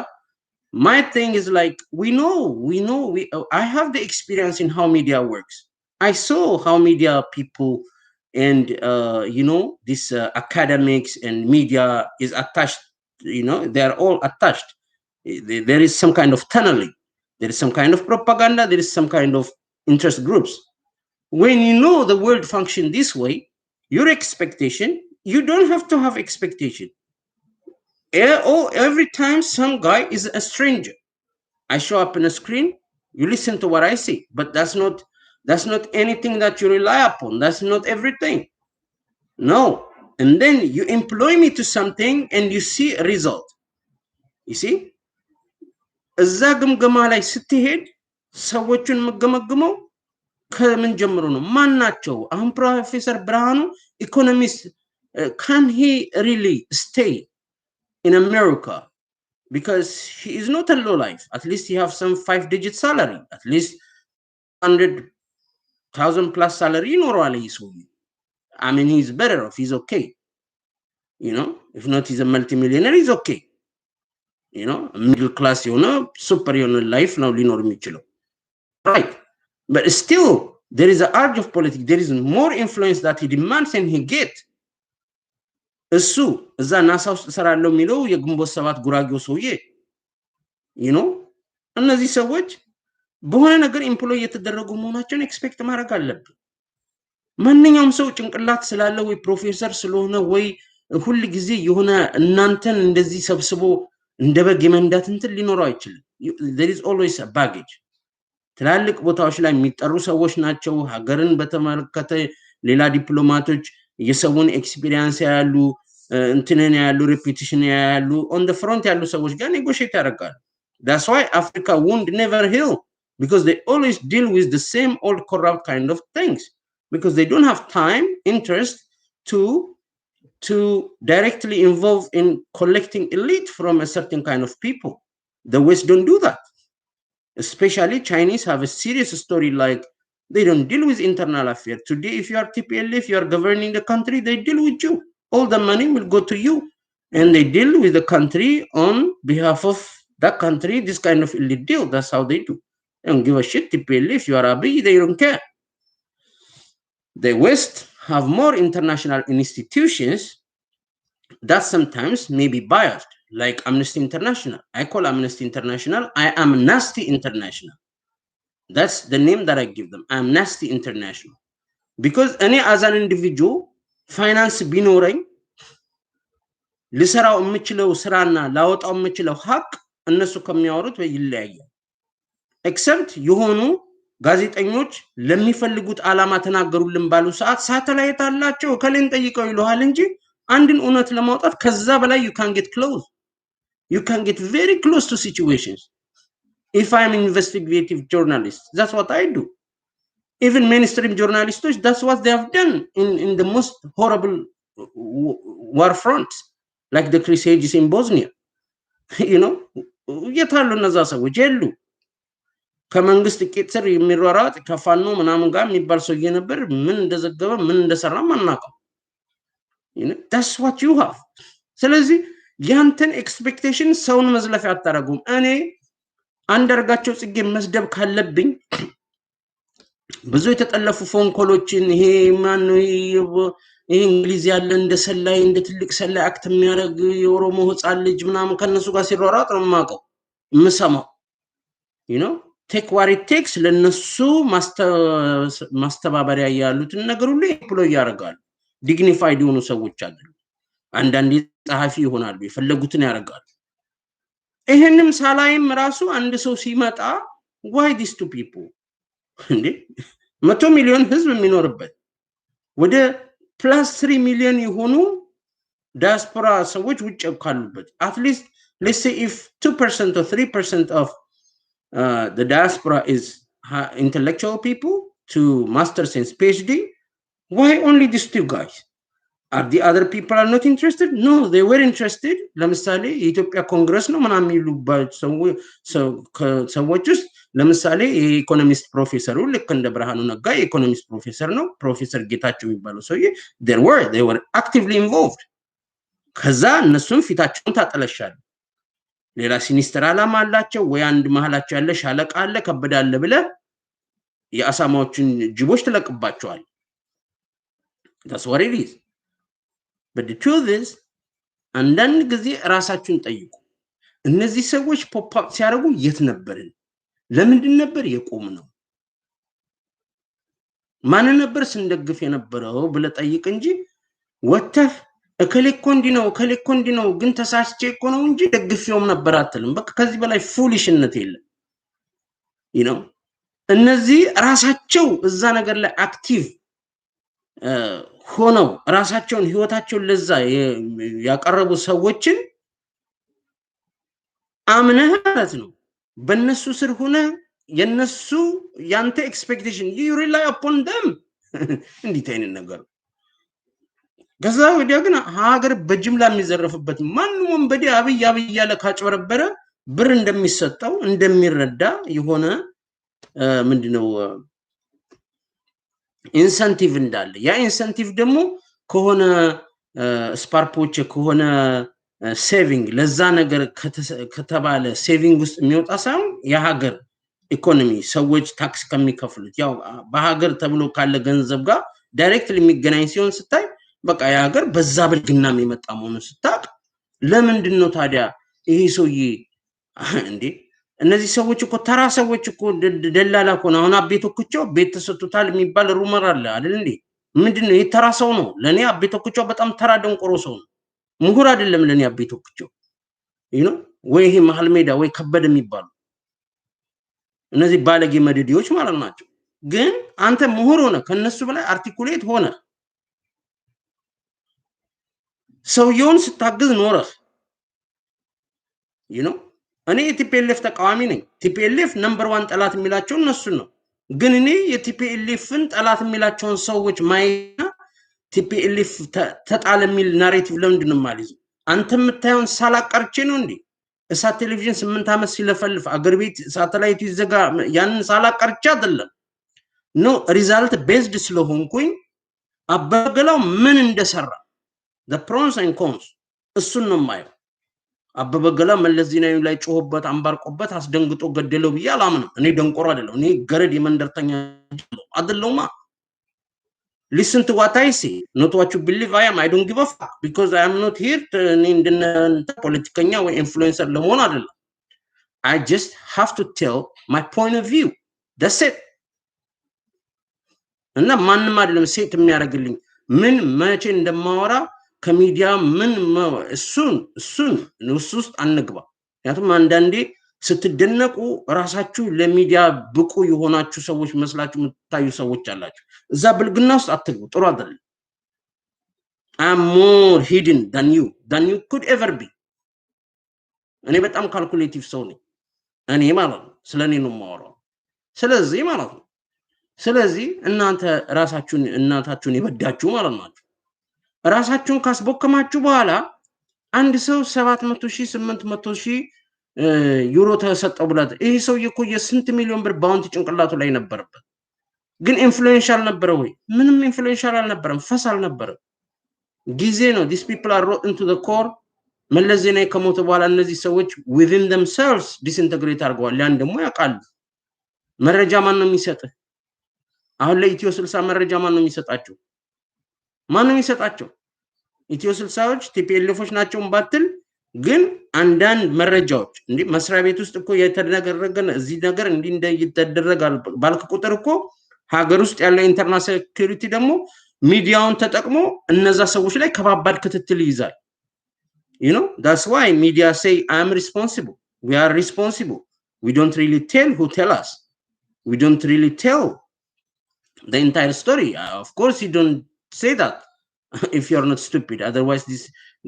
my thing is like, I have the experience in how media works. I saw how media people and this academics and media is attached. They are all attached. There is some kind of tunneling. There is some kind of propaganda. There is some kind of interest groups. When you know the world function this way, your expectation, you don't have to have expectation. Every time some guy is a stranger, I show up in a screen, you listen to what I say, but that's not anything that you rely upon. That's not everything. No. And then you employ me to something and you see a result. You see? እዛ ግምገማ ላይ ስትሄድ ሰዎችን መገመግመው ከምን ጀምሮ ነው? ማን ናቸው? አሁን ፕሮፌሰር ብርሃኑ ኢኮኖሚስት can he really stay in America? Because he is not a low life. At least he have some 5-digit salary. At least 100,000 plus salary ይኖረዋል ይህ ሰውዬ። I mean, he's better off. He's okay. If not, he's a multimillionaire. He's okay. Middle class, super life now ሊኖር የሚችለው. Right. But still, there is an urge of politics. There is more influence that he demands and he gets. እሱ እዛ ናሳ ውስጥ እሰራለሁ የሚለው የግንቦት ሰባት ጉራጌው ሰውዬ እነዚህ ሰዎች በሆነ ነገር ኢምፕሎይ እየተደረጉ መሆናቸውን ኤክስፔክት ማድረግ አለብን። ማንኛውም ሰው ጭንቅላት ስላለው ወይ ፕሮፌሰር ስለሆነ ወይ ሁሉ ጊዜ የሆነ እናንተን እንደዚህ ሰብስቦ እንደበግ የመንዳት እንትን ሊኖረው አይችልም። there is always a baggage። ትላልቅ ቦታዎች ላይ የሚጠሩ ሰዎች ናቸው። ሀገርን በተመለከተ ሌላ ዲፕሎማቶች የሰውን ኤክስፒሪየንስ ያሉ እንትንን ያሉ ሪፒቲሽን ያሉ on the front ያሉ ሰዎች ጋር ኔጎሽየት ያደርጋሉ። That's why Africa won't never heal, because they always deal with the same old corrupt kind of things, because they don't have time, interest to directly involve in collecting elite from a certain kind of people. The West don't do that. Especially Chinese have a serious story, like they don't deal with internal affairs. Today, if you are TPLF, you are governing the country, they deal with you. All the money will go to you, and they deal with the country on behalf of that country. This kind of elite deal, that's how they do. They don't give a shit. TPLF, you are Abiy, they don't care. The West have more international institutions that sometimes may be biased, like Amnesty International. I call Amnesty International, I am Nasty International. That's the name that I give them. I am Nasty International. Because any as an individual, finance ቢኖረኝ ልሰራው የምችለው ስራና ላወጣው የምችለው ሀቅ እነሱ ከሚያወሩት ይለያያል። ኤክሰፕት የሆኑ ጋዜጠኞች ለሚፈልጉት ዓላማ ተናገሩልን ባሉ ሰዓት ሳተላይት አላቸው ከሌን ጠይቀው ይሉሃል እንጂ አንድን እውነት ለማውጣት ከዛ በላይ you can get close. You can get very close to situations. If I'm an investigative journalist, that's what I do. Even mainstream journalists, that's what they have done in the most horrible war fronts, like the Crusades in Bosnia. የታሉ እነዛ ሰዎች? የሉ። ከመንግስት ቄትር የሚሯሯጥ ከፋኖ ምናምን ጋር የሚባል ሰውዬ ነበር። ምን እንደዘገበ ምን እንደሰራ ማናውቀው። that's what you have. ስለዚህ ያንተን ኤክስፔክቴሽን ሰውን መዝለፍ አታረጉም። እኔ አንዳርጋቸው ጽጌ መስደብ ካለብኝ ብዙ የተጠለፉ ፎንኮሎችን ይሄ ማን ነው ይሄ እንግሊዝ ያለ እንደ ሰላይ እንደ ትልቅ ሰላይ አክት የሚያደርግ የኦሮሞ ህፃን ልጅ ምናምን ከነሱ ጋር ሲሯሯጥ ነው የማውቀው የምሰማው። ቴክ ዋት ኢት ቴክስ ለነሱ ማስተባበሪያ ያሉትን ነገር ሁሉ ኤምፕሎይ ያደርጋሉ። ዲግኒፋይድ የሆኑ ሰዎች አይደሉ። አንዳንዴ ጸሐፊ ይሆናሉ፣ የፈለጉትን ያደርጋሉ። ይሄንም ሳላይም ራሱ አንድ ሰው ሲመጣ why these two people እንዴ 100 ሚሊዮን ህዝብ የሚኖርበት ወደ +3 ሚሊዮን የሆኑ ዲያስፖራ ሰዎች ውጭ ካሉበት at least let's say if 2% or 3% of the diaspora is intellectual people to masters and PhD, why only these two guys? Are the other people are not interested? No, they were interested. ለምሳሌ የኢትዮጵያ ኮንግረስ ነው ምናምን የሚሉባቸው ሰዎች ውስጥ ለምሳሌ የኢኮኖሚስት ፕሮፌሰሩ ልክ እንደ ብርሃኑ ነጋ የኢኮኖሚስት ፕሮፌሰር ነው ፕሮፌሰር ጌታቸው የሚባለው ሰውዬ they were actively involved ከዛ እነሱም ፊታቸውን ታጠለሻል ሌላ ሲኒስተር አላማ አላቸው ወይ አንድ መሃላቸው ያለ ሻለቃ አለ ከበዳለ ብለ የአሳማዎችን ጅቦች ተለቅባቸዋል that's what it is but the truth is አንዳንድ ጊዜ ራሳችሁን ጠይቁ እነዚህ ሰዎች ፖፕ አፕ ሲያደርጉ የት ነበርን ለምንድን ነበር የቆም ነው ማን ነበር ስንደግፍ የነበረው ብለ ጠይቅ እንጂ ወተህ እከሌኮንዲ ነው ግን ተሳስቼ እኮ ነው እንጂ ደግፌውም ነበር አትልም በቃ ከዚህ በላይ ፉሊሽነት የለም you know እነዚህ ራሳቸው እዛ ነገር ላይ አክቲቭ ሆነው ራሳቸውን ህይወታቸውን ለዛ ያቀረቡ ሰዎችን አምነህ ማለት ነው በእነሱ ስር ሆነ የነሱ ያንተ ኤክስፔክቴሽን you rely upon them እንዴት አይነት ነገር ከዛ ወዲያ ግን ሀገር በጅምላ የሚዘረፍበት ማንንም ወንበዴ አብይ ያለ ካጭበረበረ ብር እንደሚሰጠው እንደሚረዳ የሆነ ምንድነው ኢንሰንቲቭ እንዳለ ያ ኢንሰንቲቭ ደግሞ ከሆነ ስፓርፖች ከሆነ ሴቪንግ ለዛ ነገር ከተባለ ሴቪንግ ውስጥ የሚወጣ ሳይሆን የሀገር ኢኮኖሚ ሰዎች ታክስ ከሚከፍሉት ያው በሀገር ተብሎ ካለ ገንዘብ ጋር ዳይሬክትሊ የሚገናኝ ሲሆን ስታይ በቃ የሀገር በዛ ብልግና የሚመጣ መሆኑን ስታቅ ለምንድን ነው ታዲያ ይሄ ሰውዬ እንዴ እነዚህ ሰዎች እኮ ተራ ሰዎች እኮ ደላላ እኮ ነው አሁን አቤቶክቸው ቤት ተሰጥቷል የሚባል ሩመር አለ አይደል እንዴ ምንድነው ይሄ ተራ ሰው ነው ለኔ አቤቶክቸው በጣም ተራ ደንቆሮ ሰው ነው ምሁር አይደለም ለኔ አቤቶክቸው you know ወይ ይሄ መሃል ሜዳ ወይ ከበደ የሚባሉ እነዚህ ባለጌ መደዲዎች ማለት ናቸው ግን አንተ ምሁር ሆነ ከነሱ በላይ አርቲኩሌት ሆነ ሰውየውን ስታግዝ ኖረህ you know እኔ የቲፒኤልኤፍ ተቃዋሚ ነኝ ቲፒኤልኤፍ ነምበር 1 ጠላት የሚላቸው እነሱ ነው ግን እኔ የቲፒኤልኤፍን ጠላት የሚላቸውን ሰዎች ማይና ቲፒኤልኤፍ ተጣለ የሚል ናሬቲቭ ለምንድን ነው ማለት አንተ የምታየውን ሳላቀርቼ ነው እንዴ እሳት ቴሌቪዥን 8 አመት ሲለፈልፍ አገር ቤት ሳተላይት ይዘጋ ያንን ሳላቀርቼ አይደለም ኖ ሪዛልት ቤዝድ ስለሆንኩኝ አበገላው ምን እንደሰራ the pros and cons እሱን ነው ማየው አበበገላ መለስ ዜናዊ ላይ ጮህበት አንባርቆበት አስደንግጦ ገደለው ብያላም ነው እኔ ደንቆሮ አይደለም እኔ ገረድ የመንደርተኛ አይደለውማ listen to what I say not what you believe I am I don't give a fuck because I am not here to እንደነ ፖለቲከኛ ወይ ኢንፍሉዌንሰር ለመሆን አይደለም I just have to tell my point of view that's it እና ማንንም አይደለም ሴት የሚያደርግልኝ ምን መቼ እንደማወራ ከሚዲያ ምን እሱን ውስጥ አንግባ ያቱም አንዳንዴ ስትደነቁ ራሳችሁ ለሚዲያ ብቁ የሆናችሁ ሰዎች መስላችሁ የምታዩ ሰዎች አላችሁ እዛ ብልግና ውስጥ አትግቡ ጥሩ አይደለም I'm more hidden than you could ever be እኔ በጣም ካልኩሌቲቭ ሰው ነኝ እኔ ማለት ነው ስለኔ ነው የማወራው ስለዚህ ማለት ነው ስለዚህ እናንተ ራሳችሁን እናታችሁን ይወዳችሁ ማለት ነው ራሳችሁን ካስቦከማችሁ በኋላ አንድ ሰው 700,000 800,000 ዩሮ ተሰጠው ብላት ይሄ ሰው እኮ የስንት ሚሊዮን ብር ባውንት ጭንቅላቱ ላይ ነበርበት ግን ኢንፍሉዌንሻል ነበር ወይ ምንም ኢንፍሉዌንሻል አልነበረም ፈሳል ነበር ጊዜ ነው these people are rotten to the core መለስ ዜናዊ ከሞተ በኋላ እነዚህ ሰዎች within themselves disintegrate አድርገዋል ያን ደግሞ ያውቃሉ መረጃ ማን ነው የሚሰጥ አሁን ለኢትዮ 60 መረጃ ማን ነው የሚሰጣቸው ማን ነው የሚሰጣቸው ኢትዮ 60ዎች ቲፒኤልኤፎች ናቸው ባትል ግን አንዳንድ መረጃዎች እንዴ መስሪያ ቤት ውስጥ እኮ የተደረገ እዚህ ነገር እንዴ እንደይተደረጋል ባልክ ቁጥር እኮ ሀገር ውስጥ ያለው ኢንተርናሽናል ሴኩሪቲ ደግሞ ሚዲያውን ተጠቅሞ እነዛ ሰዎች ላይ ከባባድ ክትትል ይይዛል you know that's why media say I am responsible we are responsible we don't really tell who tell us we don't really tell the entire story of course you don't say that if you are not stupid otherwise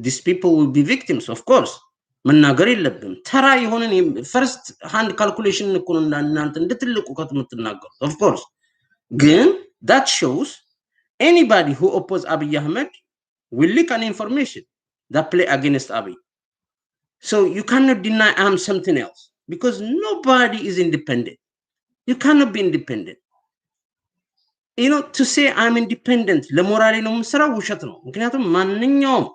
these people will be victims of course መናገር የለብም ተራ የሆነ first hand calculation እኮ ነው እናንተ እንደትልቁ ከተምትናገሩ of course ግን that shows anybody who oppose Abiy Ahmed will leak an information that play against Abiy so you cannot deny I'm something else because nobody is independent you cannot be independent. you know to say I'm independent ለሞራሌ ነው የምሰራው ውሸት ነው ምክንያቱም ማንኛውም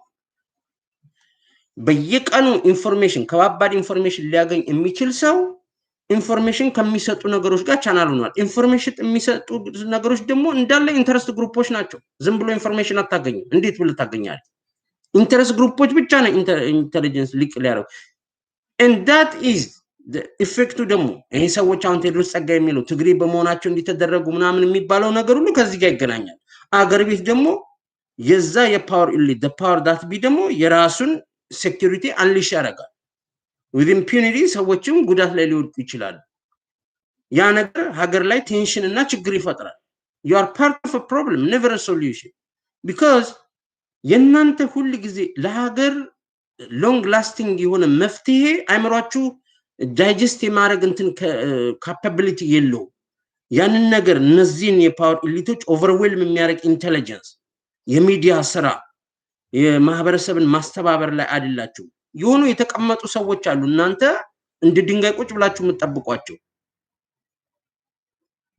በየቀኑ ኢንፎርሜሽን ከባባድ ኢንፎርሜሽን ሊያገኝ የሚችል ሰው ኢንፎርሜሽን ከሚሰጡ ነገሮች ጋር ቻናል ሆኗል ኢንፎርሜሽን የሚሰጡ ነገሮች ደግሞ እንዳለ ኢንተረስት ግሩፖች ናቸው ዝም ብሎ ኢንፎርሜሽን አታገኙ እንዴት ብለ ታገኛለህ ኢንተረስት ግሩፖች ብቻ ነው ኢንተለጀንስ ሊቅ ሊያረው and that is the effect ደግሞ ይሄ ሰዎች አሁን ቴድሮስ ጸጋ የሚለው ትግሪ በመሆናቸው እንዲተደረጉ ምናምን የሚባለው ነገር ሁሉ ከዚህ ጋር ይገናኛል አገር ቤት ደግሞ የዛ የፓወር ኢሊት the power that be ደግሞ የራሱን ሴኩሪቲ አንሊሽ ያደርጋል with impunity ሰዎችም ጉዳት ላይ ሊወድቁ ይችላሉ ያ ነገር ሀገር ላይ ቴንሽን እና ችግር ይፈጥራል you are part of a problem never a solution because የናንተ ሁሉ ጊዜ ለሀገር long lasting የሆነ መፍትሄ አይምሯችሁ ዳይጀስት የማድረግ እንትን ካፓቢሊቲ የለው ያንን ነገር እነዚህን የፓወር ኢሊቶች ኦቨርዌልም የሚያደርግ ኢንተለጀንስ የሚዲያ ስራ የማህበረሰብን ማስተባበር ላይ አይደላችሁ የሆኑ የተቀመጡ ሰዎች አሉ እናንተ እንደ ድንጋይ ቁጭ ብላችሁ የምትጠብቋቸው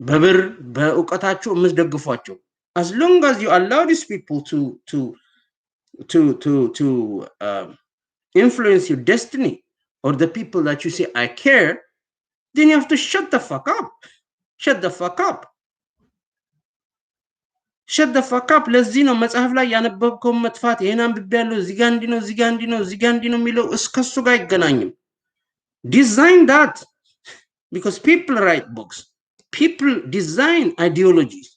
በብር በእውቀታቸው የምትደግፏቸው as long as you allow these people to influence your destiny or the people that you say I care then you have to shut the fuck up shut the fuck up shut the fuck up ለዚህ ነው መጽሐፍ ላይ ያነበብከው መጥፋት ይሄናን ቢባለው ዚጋንዲ ነው የሚለው እስከሱ ጋር ይገናኝም design that because people write books people design ideologies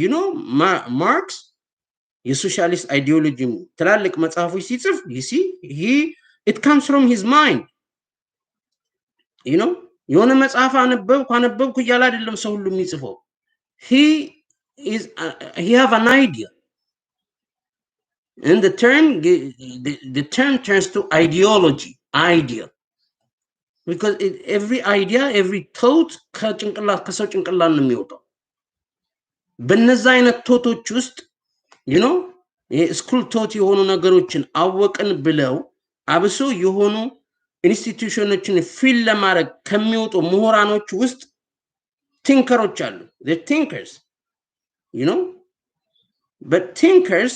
you know Marx የሶሻሊስት አይዲዮሎጂ ትላልቅ መጽሐፎች ሲጽፍ you see it comes from his mind you know የሆነ መጽሐፍ አነበብኩ ይያላ አይደለም ሰው ሁሉ የሚጽፈው he have an idea and the term turns to ideology idea because every idea every thought ከሰው ጭንቅላት ነው የሚወጣው በእነዛ አይነት ቶቶች ውስጥ you know ስኩል ቶት የሆኑ ነገሮችን አወቅን ብለው አብሶ የሆኑ ኢንስቲትዩሽኖችን ፊል ለማድረግ ከሚወጡ ምሁራኖች ውስጥ ቲንከሮች አሉ the thinkers you know but thinkers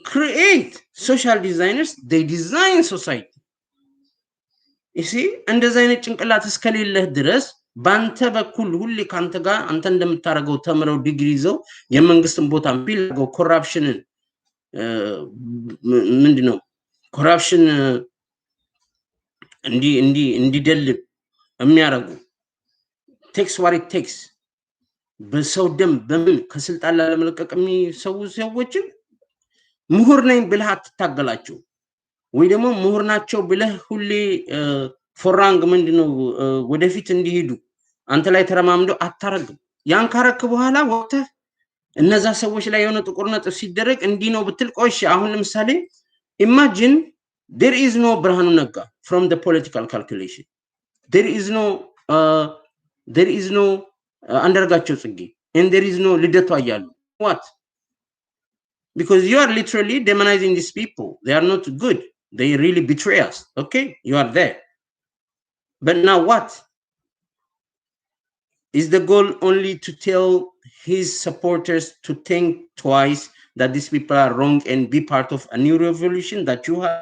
create social designers they design society you see እንደዛ አይነት ጭንቅላት እስከሌለህ ድረስ ባንተ በኩል ሁሉ ካንተ ጋር አንተ እንደምታረገው ተምረው ዲግሪ ይዘው የመንግስትን ቦታ ቢልገው ኮራፕሽንን ምንድነው ኮራፕሽን እንዲደልብ የሚያረጉ ቴክስ ዋሪ ቴክስ በሰው ደም በምን ከስልጣን ለመለቀቅ የሚሰው ሰዎችን ምሁር ነኝ ብለህ አትታገላቸው ወይ ደግሞ ምሁር ናቸው ብለህ ሁሌ ፎራንግ ምንድነው ወደፊት እንዲሄዱ አንተ ላይ ተረማምደው አታረግም ያን ካረክ በኋላ ወጥተ እነዛ ሰዎች ላይ የሆነ ጥቁር ነጥብ ሲደረግ እንዲ ነው ብትል ቆይሽ አሁን ለምሳሌ imagine there is no ብርሃኑ ነጋ from the political calculation there is no አንደርጋቸው ጽጌ and there is no ልደቱ አያሉ what because you are literally demonizing these people they are not good they really betray us okay you are there but now what is the goal only to tell his supporters to think twice that these people are wrong and be part of a new revolution that you have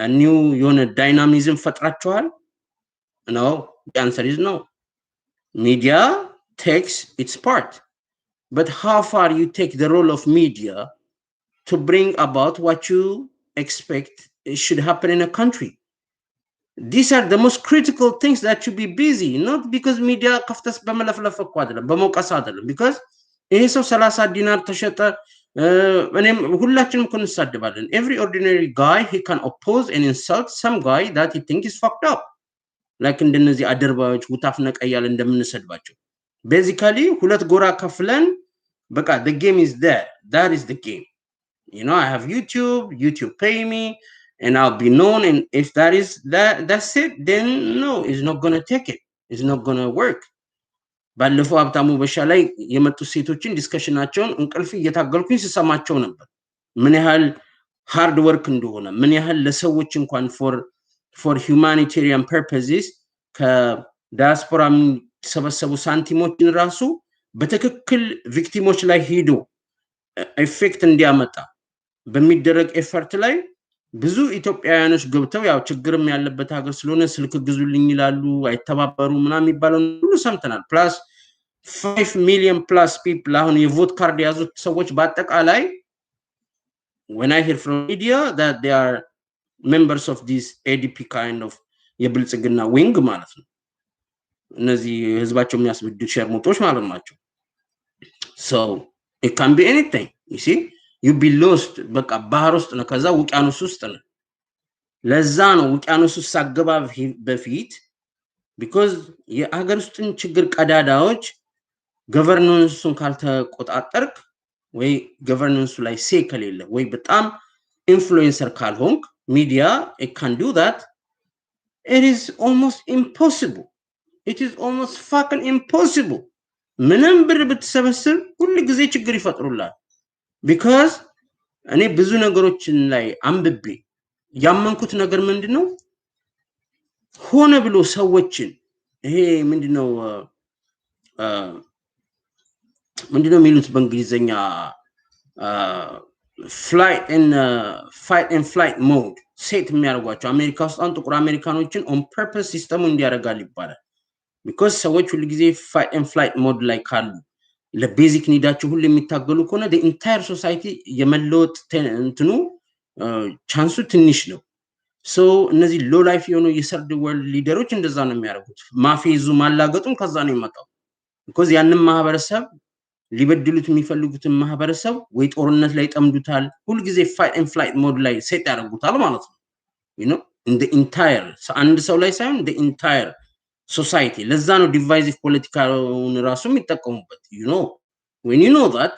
a new dynamism ፈጥራቸዋል no the answer is no media takes its part but how far you take the role of media to bring about what you expect should happen in a country these are the most critical things that should be busy not because media ከፍተስ በመለፍለፍ እኮ አይደለም በመውቀስ አይደለም because ይሄ ሰው 30 ዲናር ተሸጠ እኔም ሁላችንም እኮ እንሳደባለን every ordinary guy he can oppose and insult some guy that he thinks is fucked up like እንደነዚህ አደርባዮች ውታፍ ነቀያል እንደምንሰድባቸው basically ሁለት ጎራ ከፍለን በቃ the game is there that is the game you know I have YouTube pay me and I'll be known and if that's it then no it's not going to take it it's not going to work ባለፈው ሀብታሙ በሻ ላይ የመጡ ሴቶችን ዲስከሽናቸውን እንቅልፍ እየታገልኩኝ ሲሰማቸው ነበር ምን ያህል ሃርድ ወርክ እንደሆነ ምን ያህል ለሰዎች እንኳን for humanitarian purposes ዳያስፖራ የሚሰበሰቡ ሳንቲሞችን ራሱ በትክክል ቪክቲሞች ላይ ሄዶ ኢፌክት እንዲያመጣ በሚደረግ ኤፈርት ላይ ብዙ ኢትዮጵያውያኖች ገብተው ያው ችግርም ያለበት ሀገር ስለሆነ ስልክ ግዙልኝ ይላሉ አይተባበሩ ምናምን የሚባለው ሁሉ ሰምተናል ፕላስ 5 million plus people አሁን የቮት ካርድ ያዙት ሰዎች በአጠቃላይ when I hear from media that they are members of this ADP kind of የብልጽግና ዊንግ ማለት ነው እነዚህ ህዝባቸው የሚያስብድል ሸርሙጦች ማለት ናቸው so it can be anything you see you be lost በቃ ባህር ውስጥ ነው ከዛ ውቅያኖስ ውስጥ ነው ለዛ ነው ውቅያኖስ ውስጥ ሳገባ በፊት because የሀገር ውስጥን ችግር ቀዳዳዎች ገቨርናንሱን ካልተቆጣጠርክ ወይ ገቨርናንሱ ላይ ሴ ከሌለ ወይ በጣም ኢንፍሉዌንሰር ካልሆንክ ሚዲያ it can do that it is almost impossible it is almost fucking impossible ምንም ብር ብትሰበስብ ሁሉ ጊዜ ችግር ይፈጥሩላል because እኔ ብዙ ነገሮችን ላይ አንብቤ ያመንኩት ነገር ምንድነው ሆነ ብሎ ሰዎችን ይሄ ምንድነው የሚሉት በእንግሊዘኛ flight and flight mode ሴት የሚያደርጓቸው አሜሪካ ውስጥ አንተ ጥቁር አሜሪካኖችን on purpose ሲስተሙ እንዲያረጋል ይባላል because ሰዎች ሁሉ ጊዜ fight and flight mode ላይ ካሉ ለቤዚክ ኒዳቸው ሁሉ የሚታገሉ ከሆነ the entire society የመለወጥ እንትኑ ቻንሱ ትንሽ ነው so እነዚህ ሎ ላይፍ የሆኑ የሰርድ ወርልድ ሊደሮች እንደዛ ነው የሚያደርጉት ማፌዙ ማላገጡን ከዛ ነው የሚመጣው because ያንን ማህበረሰብ ሊበድሉት የሚፈልጉትን ማህበረሰብ ወይ ጦርነት ላይ ጠምዱታል ሁሉ ጊዜ fight and flight mode ላይ ሴት ያደርጉታል ማለት ነው you know in the entire አንድ ሰው ላይ ሳይሆን the entire society ለዛ ነው ዲቫይሲቭ ፖለቲካውን ራሱ የሚጠቀሙበት you know when you know that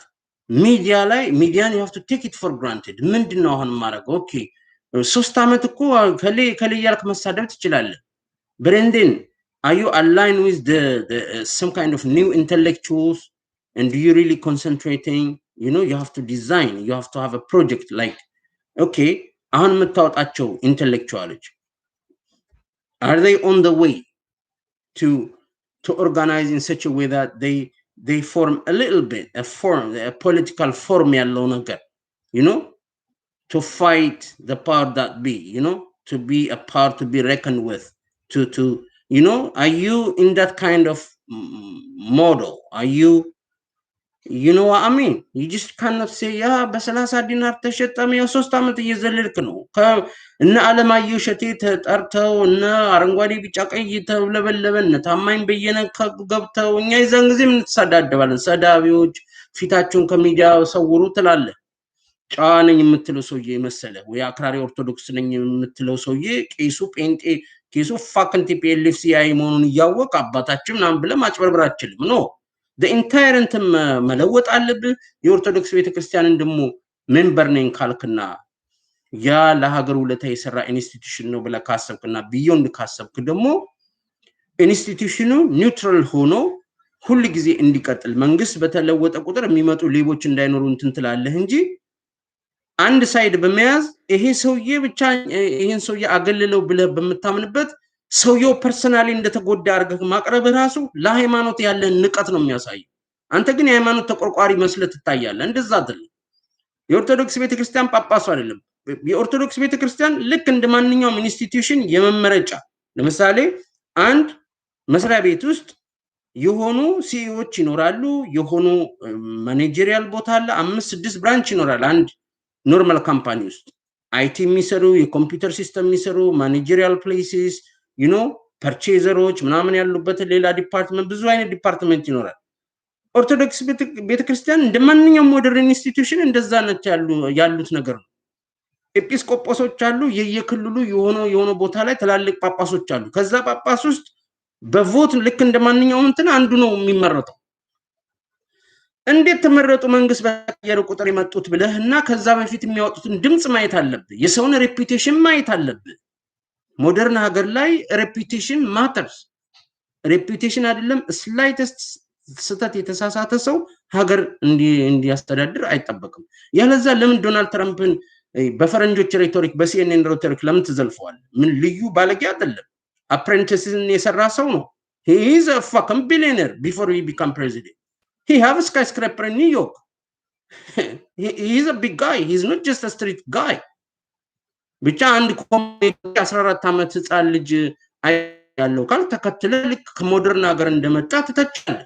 media you have to take it for granted ምንድነው አሁን ማረግ okay 3 አመት እኮ ከሌ ያልክ መሳደብ ትችላለህ but then are you aligned with the some kind of new intellectuals and do you really concentrating you know you have to design you have to have a project like okay አሁን የምታወጣቸው intellectuals are they on the way to organize in such a way that they form a little bit a political form ያለው ነገር you know to fight the power that be you know to be a power to be reckoned with to you know are you in that kind of model are you know what I mean you just cannot say yeah በ30 ዲናር ተሸጠም የ3 አመት እየዘለልክ ነው እና አለማየሁ ሸቴ ተጠርተው እና አረንጓዴ ቢጫ ቀይ ተብለበለበን ታማኝ በየነ ገብተው እኛ ይዘን ጊዜ ምን ተሳዳደባለን ሰዳቢዎች ፊታቸውን ከሚዲያ ሰውሩ ትላለ ጫነኝ የምትለው ሰውዬ መሰለ ወይ አክራሪ ኦርቶዶክስ ነኝ የምትለው ሰውዬ ቄሱ ጴንጤ ቄሱ ፋክን ቲፒኤልኤፍ ሲአይ መሆኑን ያወቀ አባታችን ምናምን ብለ ማጭበርበር አትችልም ነው the entire እንትን መለወጥ አለብህ የኦርቶዶክስ ቤተክርስቲያንን ደሞ ሜምበር ነኝ ካልክና ያ ለሀገር ውለታ የሰራ ኢንስቲትዩሽን ነው ብለ ካሰብክና ቢዮንድ ካሰብክ ደሞ ኢንስቲትዩሽኑ ኒውትራል ሆኖ ሁሉ ጊዜ እንዲቀጥል መንግስት በተለወጠ ቁጥር የሚመጡ ሌቦች እንዳይኖሩ እንትን ትላለህ እንጂ አንድ ሳይድ በመያዝ ይሄ ሰውዬ ብቻ ይሄን ሰውዬ አገልለው ብለ በመታመንበት ሰውየው ፐርሰናሊ እንደተጎዳ አርገህ ማቅረብ ራሱ ለሃይማኖት ያለ ንቀት ነው የሚያሳይ አንተ ግን የሃይማኖት ተቆርቋሪ መስለት ትታያለህ እንደዛ አይደለም የኦርቶዶክስ ቤተክርስቲያን ጳጳሱ አይደለም የኦርቶዶክስ ቤተክርስቲያን ልክ እንደማንኛውም ኢንስቲትዩሽን የመመረጫ ለምሳሌ አንድ መስሪያ ቤት ውስጥ የሆኑ ሲኢኦዎች ይኖራሉ የሆኑ ማኔጀሪያል ቦታ አለ 5-6 ብራንች ይኖራል አንድ ኖርማል ካምፓኒ ውስጥ አይቲ የሚሰሩ የኮምፒውተር ሲስተም የሚሰሩ ማኔጀሪያል ፕሌስስ you know ፐርቼዘሮች ምናምን ያሉበት ሌላ ዲፓርትመንት ብዙ አይነት ዲፓርትመንት ይኖራል ኦርቶዶክስ ቤተክርስቲያን እንደማንኛውም ሞደርን ኢንስቲትዩሽን እንደዛ ነች ያሉት ነገር ነው ኤጲስቆጶሶች አሉ የየክልሉ የሆነ ቦታ ላይ ተላልቅ ጳጳሶች አሉ ከዛ ጳጳስ ውስጥ በቮት ልክ እንደማንኛውም እንትን አንዱ ነው የሚመረጠው እንዴት ተመረጡ መንግስት በየሩ ቁጥር ይመጡት ብለህና ከዛ በፊት የሚያወጡትን ድምጽ ማየት አለብህ የሰውን ሬፑቴሽን ማየት አለብህ ሞደርን ሀገር ላይ ሬፑቴሽን ማተርስ ሬፑቴሽን አይደለም ስላይተስት ስተት የተሳሳተ ሰው ሀገር እንዲያስተዳድር አይጠበቅም ያለዛ ለምን ዶናልድ ትራምፕን በፈረንጆች ሬቶሪክ በሲኤንኤን ሬቶሪክ ለምን ተዘልፈዋል ምን ልዩ ባለጌ አይደለም አፕሬንቲስን የሰራ ሰው ነው He is a fucking billionaire before he become president. He have a skyscraper in New York. he is a big guy. He's not just a street guy. ብቻ አንድ 14 ዓመት ህፃን ልጅ ያለው ካል ተከትለ ልክ ከሞደርን ሀገር እንደመጣ ትተቻለ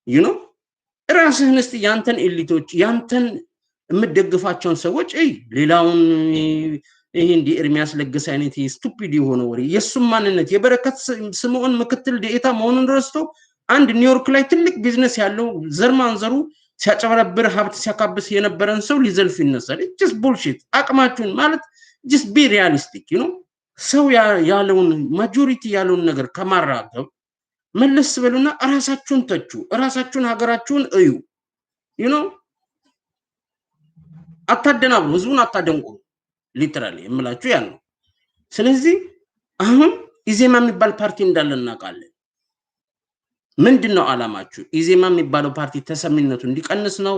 you know ራስህን እስቲ ያንተን ኤሊቶች ያንተን የምትደግፋቸውን ሰዎች ሌላውን ይሄ እንዲ ኤርሚያስ ለገሰ አይነት ስቱፒድ የሆነ ወሬ የሱም ማንነት የበረከት ስምዖን ምክትል ዴኤታ መሆኑን ረስቶ አንድ ኒውዮርክ ላይ ትልቅ ቢዝነስ ያለው ዘርማንዘሩ ሲያጨበረብር ሀብት ሲያካብስ የነበረን ሰው ሊዘልፍ ይነሳል just bullshit አቅማችሁን ማለት just be realistic you know ሰው ያለውን ማጆሪቲ ያለውን ነገር ከማራገብ መለስ በሉና ራሳችሁን ተቹ ራሳችሁን ሀገራችሁን እዩ you know አታደናብሩ ህዝቡን አታደንቁ ሊትራሊ እምላችሁ ያን ነው ስለዚህ አሁን ኢዜማ የሚባል ፓርቲ እንዳለ እናውቃለን ምንድነው አላማችሁ ኢዜማ የሚባለው ፓርቲ ተሰሚነቱ እንዲቀንስ ነው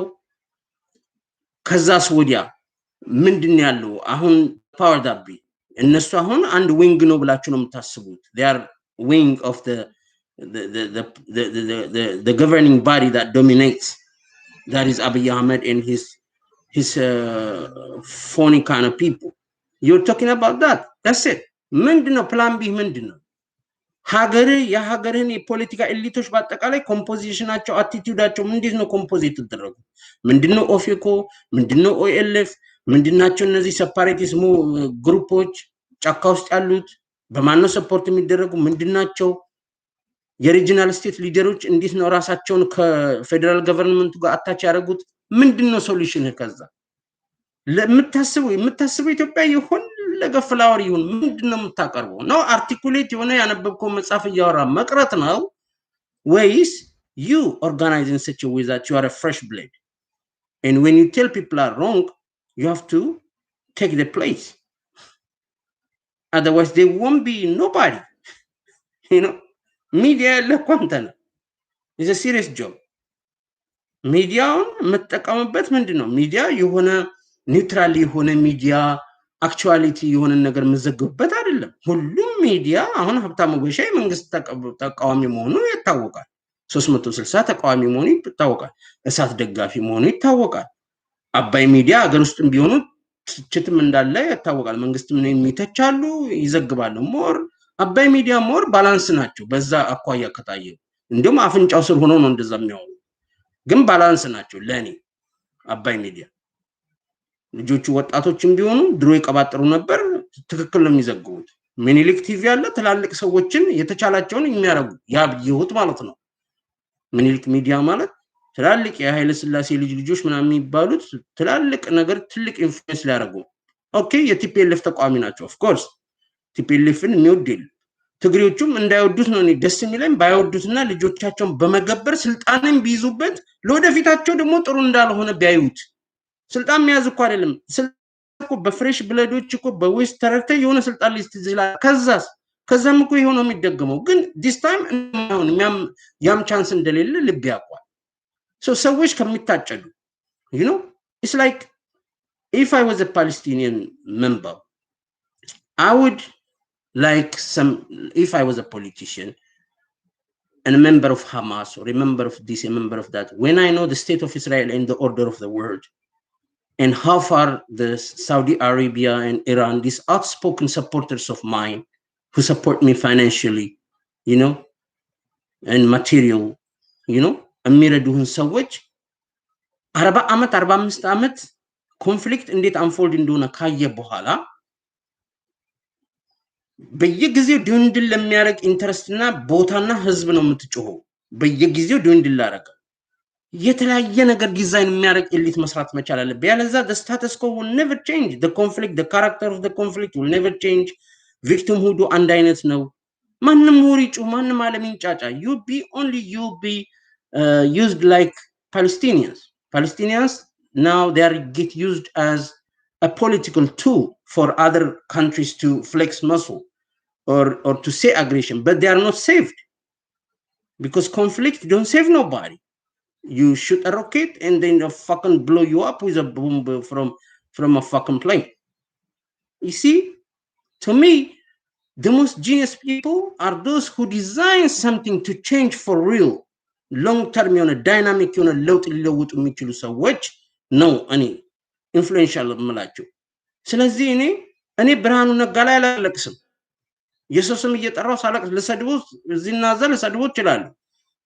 ከዛስ ወዲያ ምንድነው ያለው አሁን ፓወር ዳቢ እነሱ አሁን አንድ ዊንግ ነው ብላችሁ ነው የምታስቡት they are wing of the governing body that dominates that is Abiy Ahmed and his phony kind of people you're talking about that's it ምንድነው ፕላን ቢ ምንድነው ሀገር የሀገርን የፖለቲካ ኤሊቶች በአጠቃላይ ኮምፖዚሽናቸው አቲቲዩዳቸው ምንድነው ኮምፖዚት ተደረጉ ምንድነው ኦፌኮ ምንድነው ኦኤልኤፍ ምንድናቸው እነዚህ ሰፓሬቲስም ግሩፖች ጫካ ውስጥ ያሉት በማነው ሰፖርት የሚደረጉ ምንድናቸው የሪጂናል ስቴት ሊደሮች እንዴት ነው ራሳቸውን ከፌደራል ገቨርንመንቱ ጋር አታች ያደረጉት ምንድነው ሶሉሽን ከዛ ለምታስበው ኢትዮጵያ ይሁን ለገፍላወር ይሁን ምንድነው የምታቀርበው ነው አርቲኩሌት የሆነ ያነበብከው መጽሐፍ ያወራ መቅረት ነው ወይስ you organize in such a way that you are a fresh blade and when you tell people are wrong you have to take the place otherwise there won't be nobody you know media ለኮንተና is a serious job ሚዲያውን መጠቀምበት ምንድነው ሚዲያ የሆነ ኒውትራል የሆነ ሚዲያ አክቹዋሊቲ የሆነ ነገር መዘግብበት አይደለም ሁሉም ሚዲያ አሁን ሀብታሙ ጎሻ መንግስት ተቃዋሚ መሆኑ ይታወቃል 360 ተቃዋሚ መሆኑ ይታወቃል እሳት ደጋፊ መሆኑ ይታወቃል አባይ ሚዲያ አገር ውስጥም ቢሆኑ ትችትም እንዳለ ይታወቃል መንግስት ምን የሚተቻሉ ይዘግባሉ ሞር አባይ ሚዲያ ሞር ባላንስ ናቸው በዛ አኳያ ከታየ እንደውም አፍንጫው ስር ሆኖ ነው እንደዛ የሚያወሩ ግን ባላንስ ናቸው ለኔ አባይ ሚዲያ ልጆቹ ወጣቶችም ቢሆኑ ድሮ ይቀባጥሩ ነበር ትክክል ነው የሚዘግቡት ሚኒሊክ ቲቪ ያለ ትላልቅ ሰዎችን የተቻላቸውን የሚያረጉ ያብየውት ማለት ነው ሚኒሊክ ሚዲያ ማለት ትላልቅ የኃይለ ሥላሴ ልጆች ምናምን የሚባሉት ትላልቅ ነገር ትልቅ ኢንፍሉዌንስ ሊያደርጉ ኦኬ የቲፒኤልኤፍ ተቋሚ ናቸው ኦፍ ኮርስ ቲፒኤልኤፍን የሚወድል ትግሬዎቹም እንዳይወዱት ነው ደስ የሚለኝ ባይወዱትና ልጆቻቸውን በመገበር ስልጣንን ቢይዙበት ለወደፊታቸው ደግሞ ጥሩ እንዳልሆነ ቢያዩት ስልጣን የሚያዝ እኮ አይደለም ስልጣን እኮ በፍሬሽ ብለዶች እኮ በዌስት ተረተ የሆነ ስልጣን ሊስት ይችላል ከዛም እኮ የሆነው የሚደገመው ግን this time ያም ቻንስ እንደሌለ ልብ ያቋል ሰዎች ከሚታጨዱ you know it's like if I was a Palestinian member I would like if I was a politician and a member of Hamas or a member of this a member of that when I know the state of Israel and the order of the world and how far the Saudi Arabia and Iran these outspoken supporters of mine who support me financially you know and material you know የሚረዱህን ሰዎች 40 አመት 45 አመት ኮንፍሊክት እንዴት አንፎልድ እንደሆነ ካየ በኋላ በየጊዜው ድንድል ለሚያረግ ኢንተረስትና ቦታና ህዝብ ነው የምትጮኸው በየጊዜው ድንድል አረጋ የተለያየ ነገር ዲዛይን የሚያረግ ኤሊት መስራት መቻል አለበት ያለዛ the status quo will never change the conflict the character of the conflict will never change victim ሁሉ አንድ አይነት ነው ማንንም ወሪጩ ማንንም አለሚንጫጫ you be used like Palestinians now they are get used as a political tool for other countries to flex muscle or to say aggression but they are not saved because conflict don't save nobody you shoot a rocket and then they fucking blow you up with a bomb from a fucking plane you see to me the most genius people are those who design something to change for real long term የሆነ ዳይናሚክ የሆነ ለውጥ ሊለውጡ የሚችሉ ሰዎች ነው እኔ ኢንፍሉዌንሻል የምላቸው። ስለዚህ እኔ ብርሃኑ ነጋ ላይ አላለቅስም። የሰው ስም እየጠራው ሳለቅስ ልሰድበው እዚህና እዛ ልሰድበው እችላለሁ።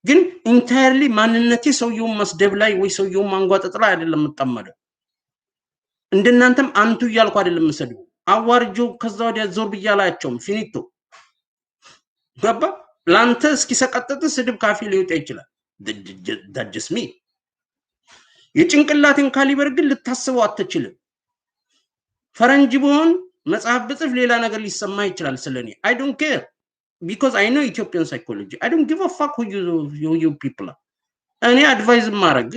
ግን ኢንታየርሊ ማንነቴ ሰውየውን መስደብ ላይ ወይ ሰውየውን ማንጓጠጥ ላይ አይደለም የምጠመደው። እንደናንተም አንቱ እያልኩ አይደለም የምሰድበው። አዋርጆ ከዛ ወዲያ ዞር ብያላቸውም ፊኒቶ ገባ። ላንተ እስኪሰቀጥጥ ስድብ ካፌ ሊወጣ ይችላል። that just me የጭንቅላትን ካሊበር ግን ልታስበው አትችልም። ፈረንጅ ቢሆን መጽሐፍ ብጽፍ ሌላ ነገር ሊሰማ ይችላል ስለኔ። I don't care because I know Ethiopian psychology. I don't give a fuck who you people are. እኔ አድቫይዝ ማረግ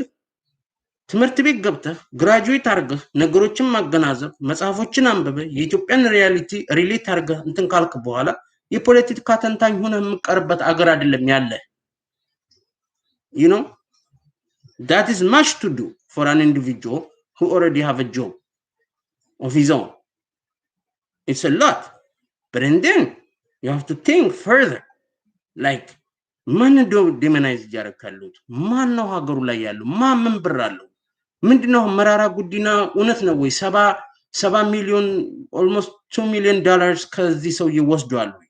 ትምህርት ቤት ገብተህ ግራጁዌት አርገህ ነገሮችን ማገናዘብ መጽሐፎችን አንብበ የኢትዮጵያን ሪያሊቲ ሪሌት አርገህ እንትን ካልክ በኋላ የፖለቲካ ተንታኝ ሆነ የምቀርበት አገር አይደለም ያለ። you know that is much to do for an individual who already have a job of his own. It's a lot, but then you have to think further. like ማን ዶ ዲመናይዝ ያረካሉት ማን ነው ሀገሩ ላይ ያለው ማን ምን ብር አለው ምንድነው መራራ ጉዲና እውነት ነው ወይ 7 ሚሊዮን almost 2 million dollars ከዚህ ሰው ይወስዷል ወይ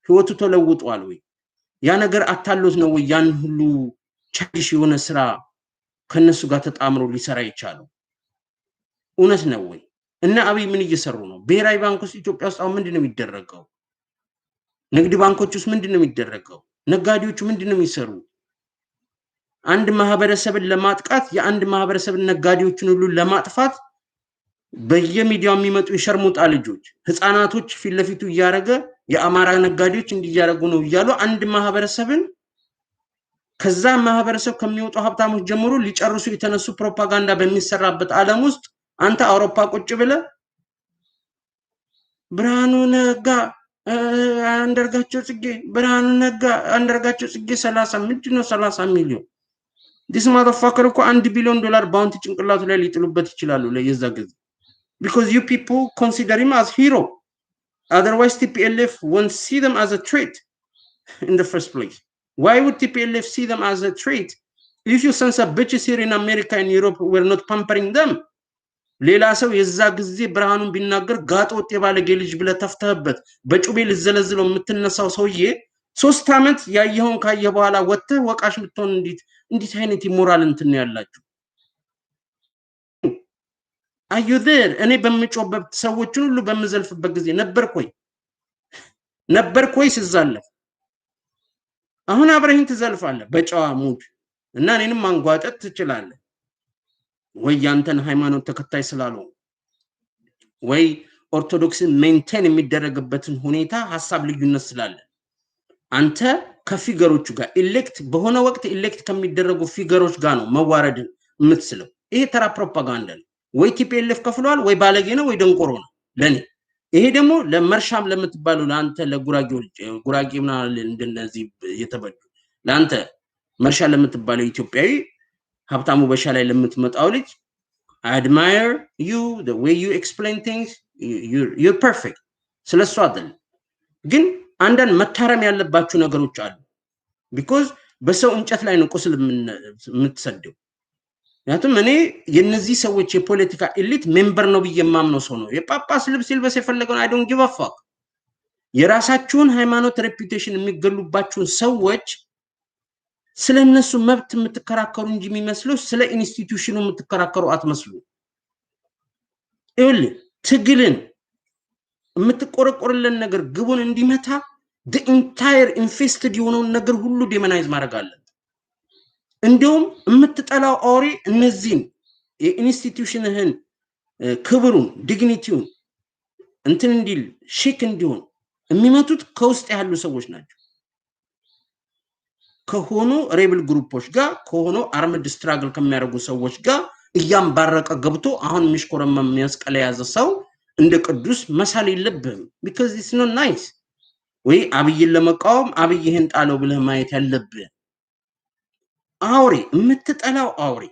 ህይወቱ ተለውጧል ወይ ያ ነገር አታሎት ነው ወይ ያን ሁሉ ቻይሽ የሆነ ስራ ከነሱ ጋር ተጣምሮ ሊሰራ ይቻላል እውነት ነው ወይ እና አብይ ምን እየሰሩ ነው ብሔራዊ ባንክ ውስጥ ኢትዮጵያ ውስጥ አሁን ምንድነው የሚደረገው ንግድ ባንኮች ውስጥ ምንድነው የሚደረገው ነጋዴዎቹ ምንድነው የሚሰሩ አንድ ማህበረሰብን ለማጥቃት የአንድ ማህበረሰብን ነጋዴዎችን ሁሉ ለማጥፋት በየሚዲያው የሚመጡ የሸርሙጣ ልጆች ህፃናቶች ፊትለፊቱ ያረገ የአማራ ነጋዴዎች እንዲያረጉ ነው ይያሉ አንድ ማህበረሰብን ከዛ ማህበረሰብ ከሚወጡ ሀብታሞች ጀምሮ ሊጨርሱ የተነሱ ፕሮፓጋንዳ በሚሰራበት ዓለም ውስጥ አንተ አውሮፓ ቁጭ ብለ ብርሃኑ ነጋ አንደርጋቸው ጽጌ ብርሃኑ ነጋ አንደርጋቸው ጽጌ 30 ምንድነው 30 ሚሊዮን this motherfucker እኮ $1 billion ባውንቲ ጭንቅላቱ ላይ ሊጥሉበት ይችላሉ ለየዛ ጊዜ because you people consider him as hero otherwise TPLF won't see them as a threat in the first place. Why would TPLF see them as a threat if you sons of bitches here in America and Europe were not pampering them? ሌላ ሰው የዛ ጊዜ ብርሃኑን ቢናገር ጋጦጥ የባለጌ ልጅ ብለ ተፍተህበት በጩቤ ልዘለዝለው የምትነሳው ሰውዬ 3 አመት ያየውን ካየ በኋላ ወጥተህ ወቃሽ ምትሆን እንዴት አይነት ይሞራል እንትን ያላችሁ are you there እኔ በመጮበት ሰዎችን ሁሉ በመዘልፍበት ጊዜ ነበርኩ ወይ ሲዛለፍ አሁን አብረህን ትዘልፋለህ በጨዋ ሙድ እና እኔንም ማንጓጠጥ ትችላለህ ወይ ያንተን ሃይማኖት ተከታይ ስላለው ወይ ኦርቶዶክስን ሜንቴን የሚደረግበትን ሁኔታ ሐሳብ ልዩነት ስላለ አንተ ከፊገሮቹ ጋር ኤሌክት በሆነ ወቅት ኤሌክት ከሚደረጉ ፊገሮች ጋር ነው መዋረድ የምትስለው ይሄ ተራ ፕሮፓጋንዳ ነው ወይ ቲፒኤልኤፍ ከፍሏል ወይ ባለጌ ነው ወይ ደንቆሮ ነው ለኔ ይሄ ደግሞ ለመርሻም ለምትባሉ ለአንተ ለጉራጌዎች ጉራጌ ምናል እንደነዚህ የተበዱ ለአንተ መርሻ ለምትባለው ኢትዮጵያዊ ሀብታሙ በሻ ላይ ለምትመጣው ልጅ I admire you the way you explain things you're perfect ስለሱ አይደል ግን አንዳንድ መታረም ያለባችሁ ነገሮች አሉ because በሰው እንጨት ላይ ነው ቁስል የምትሰደው ያቱም እኔ የነዚህ ሰዎች የፖለቲካ ኤሊት ሜምበር ነው በየማምነው ሰው ነው የጳጳስ ልብስ ይልበስ የፈለገው I don't give a fuck የራሳችሁን ሃይማኖት ሬፑቴሽን የሚገሉባችሁን ሰዎች ስለነሱ መብት የምትከራከሩ እንጂ የሚመስለው ስለ ኢንስቲትዩሽኑ የምትከራከሩ አትመስሉ ይኸውልህ ትግልን የምትቆረቆርልን ነገር ግቡን እንዲመታ the entire infested የሆነውን ነገር ሁሉ ዴሞናይዝ ማድረግ አለ እንደውም የምትጠላው አውሬ እነዚህን የኢንስቲትዩሽንህን ክብሩን ዲግኒቲውን እንትን እንዲል ሼክ እንዲሆን የሚመቱት ከውስጥ ያሉ ሰዎች ናቸው ከሆኑ ሬብል ግሩፖች ጋር ከሆኑ አርምድ ስትራግል ከሚያደርጉ ሰዎች ጋር እያምባረቀ ገብቶ አሁን ምሽኮረም የሚያስቀለ ያዘ ሰው እንደ ቅዱስ መሳል የለብህም because it's not nice ወይ አብይን ለመቃወም አብይህን ጣለው ብለህ ማየት ያለብህ አውሬ የምትጠላው አውሬ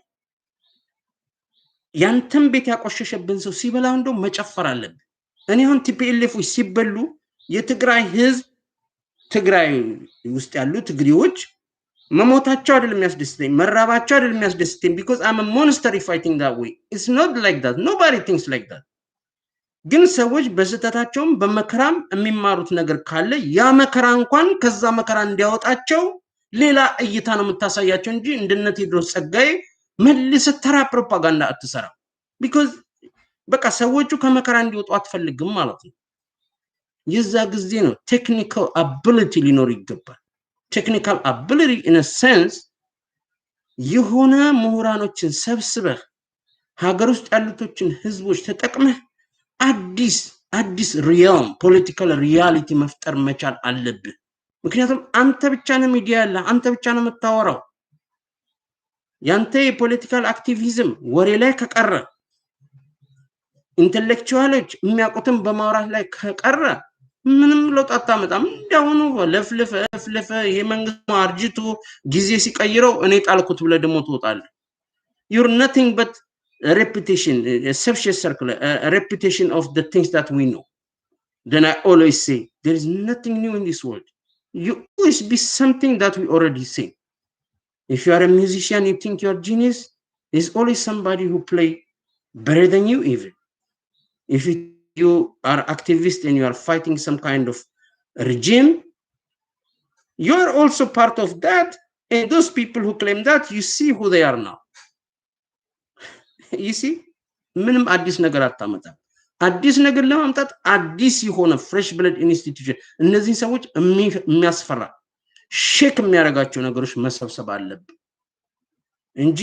ያንተም ቤት ያቆሸሸብን ሰው ሲበላው እንደው መጨፈር አለብህ እኔ አሁን ቲፒኤልኤፎች ሲበሉ የትግራይ ህዝብ ትግራይ ውስጥ ያሉ ትግሪዎች መሞታቸው አይደለም የሚያስደስተኝ መራባቸው አይደለም የሚያስደስተኝ because I'm a monster if I think that way it's not like that nobody thinks like that ግን ሰዎች በስተታቸውም በመከራም የሚማሩት ነገር ካለ ያ መከራ እንኳን ከዛ መከራ እንዲያወጣቸው ሌላ እይታ ነው የምታሳያቸው እንጂ እንደነ ቴድሮስ ጸጋዬ መልሰ ተራ ፕሮፓጋንዳ አትሰራ because በቃ ሰዎቹ ከመከራ እንዲወጡ አትፈልግም ማለት ነው የዛ ጊዜ ነው ቴክኒካል አቢሊቲ ሊኖር ይገባል technical ability in a sense የሆነ ምሁራኖችን ሰብስበህ ሀገር ውስጥ ያሉቶችን ህዝቦች ተጠቅመህ አዲስ ሪያል ፖለቲካል ሪያሊቲ መፍጠር መቻል አለብህ ምክንያቱም አንተ ብቻ ነው ሚዲያ ያለ አንተ ብቻ ነው የምታወራው ያንተ የፖለቲካል አክቲቪዝም ወሬ ላይ ከቀረ ኢንተሌክቹዋሎች የሚያውቁትን በማውራት ላይ ከቀረ ምንም ለውጥ አታመጣም እንደሆነ ለፍለፈ ይሄ መንግስት አርጅቶ ጊዜ ሲቀይረው እኔ ጣልኩት ብለ ደሞ ትወጣለህ you're nothing but a reputation a subconscious circle a reputation of the things that we know then I always say there is nothing new in this world you always be something that we already say if you are a musician you think you're genius there's always somebody who play better than you even if you are activist and you are fighting some kind of regime you are also part of that and those people who claim that you see who they are now you see ምንም አዲስ ነገር አታመጣም አዲስ ነገር ለማምጣት አዲስ የሆነ fresh blood institution እነዚህ ሰዎች የሚያስፈራ ሼክ የሚያረጋቸው ነገሮች መሰብሰብ አለበት እንጂ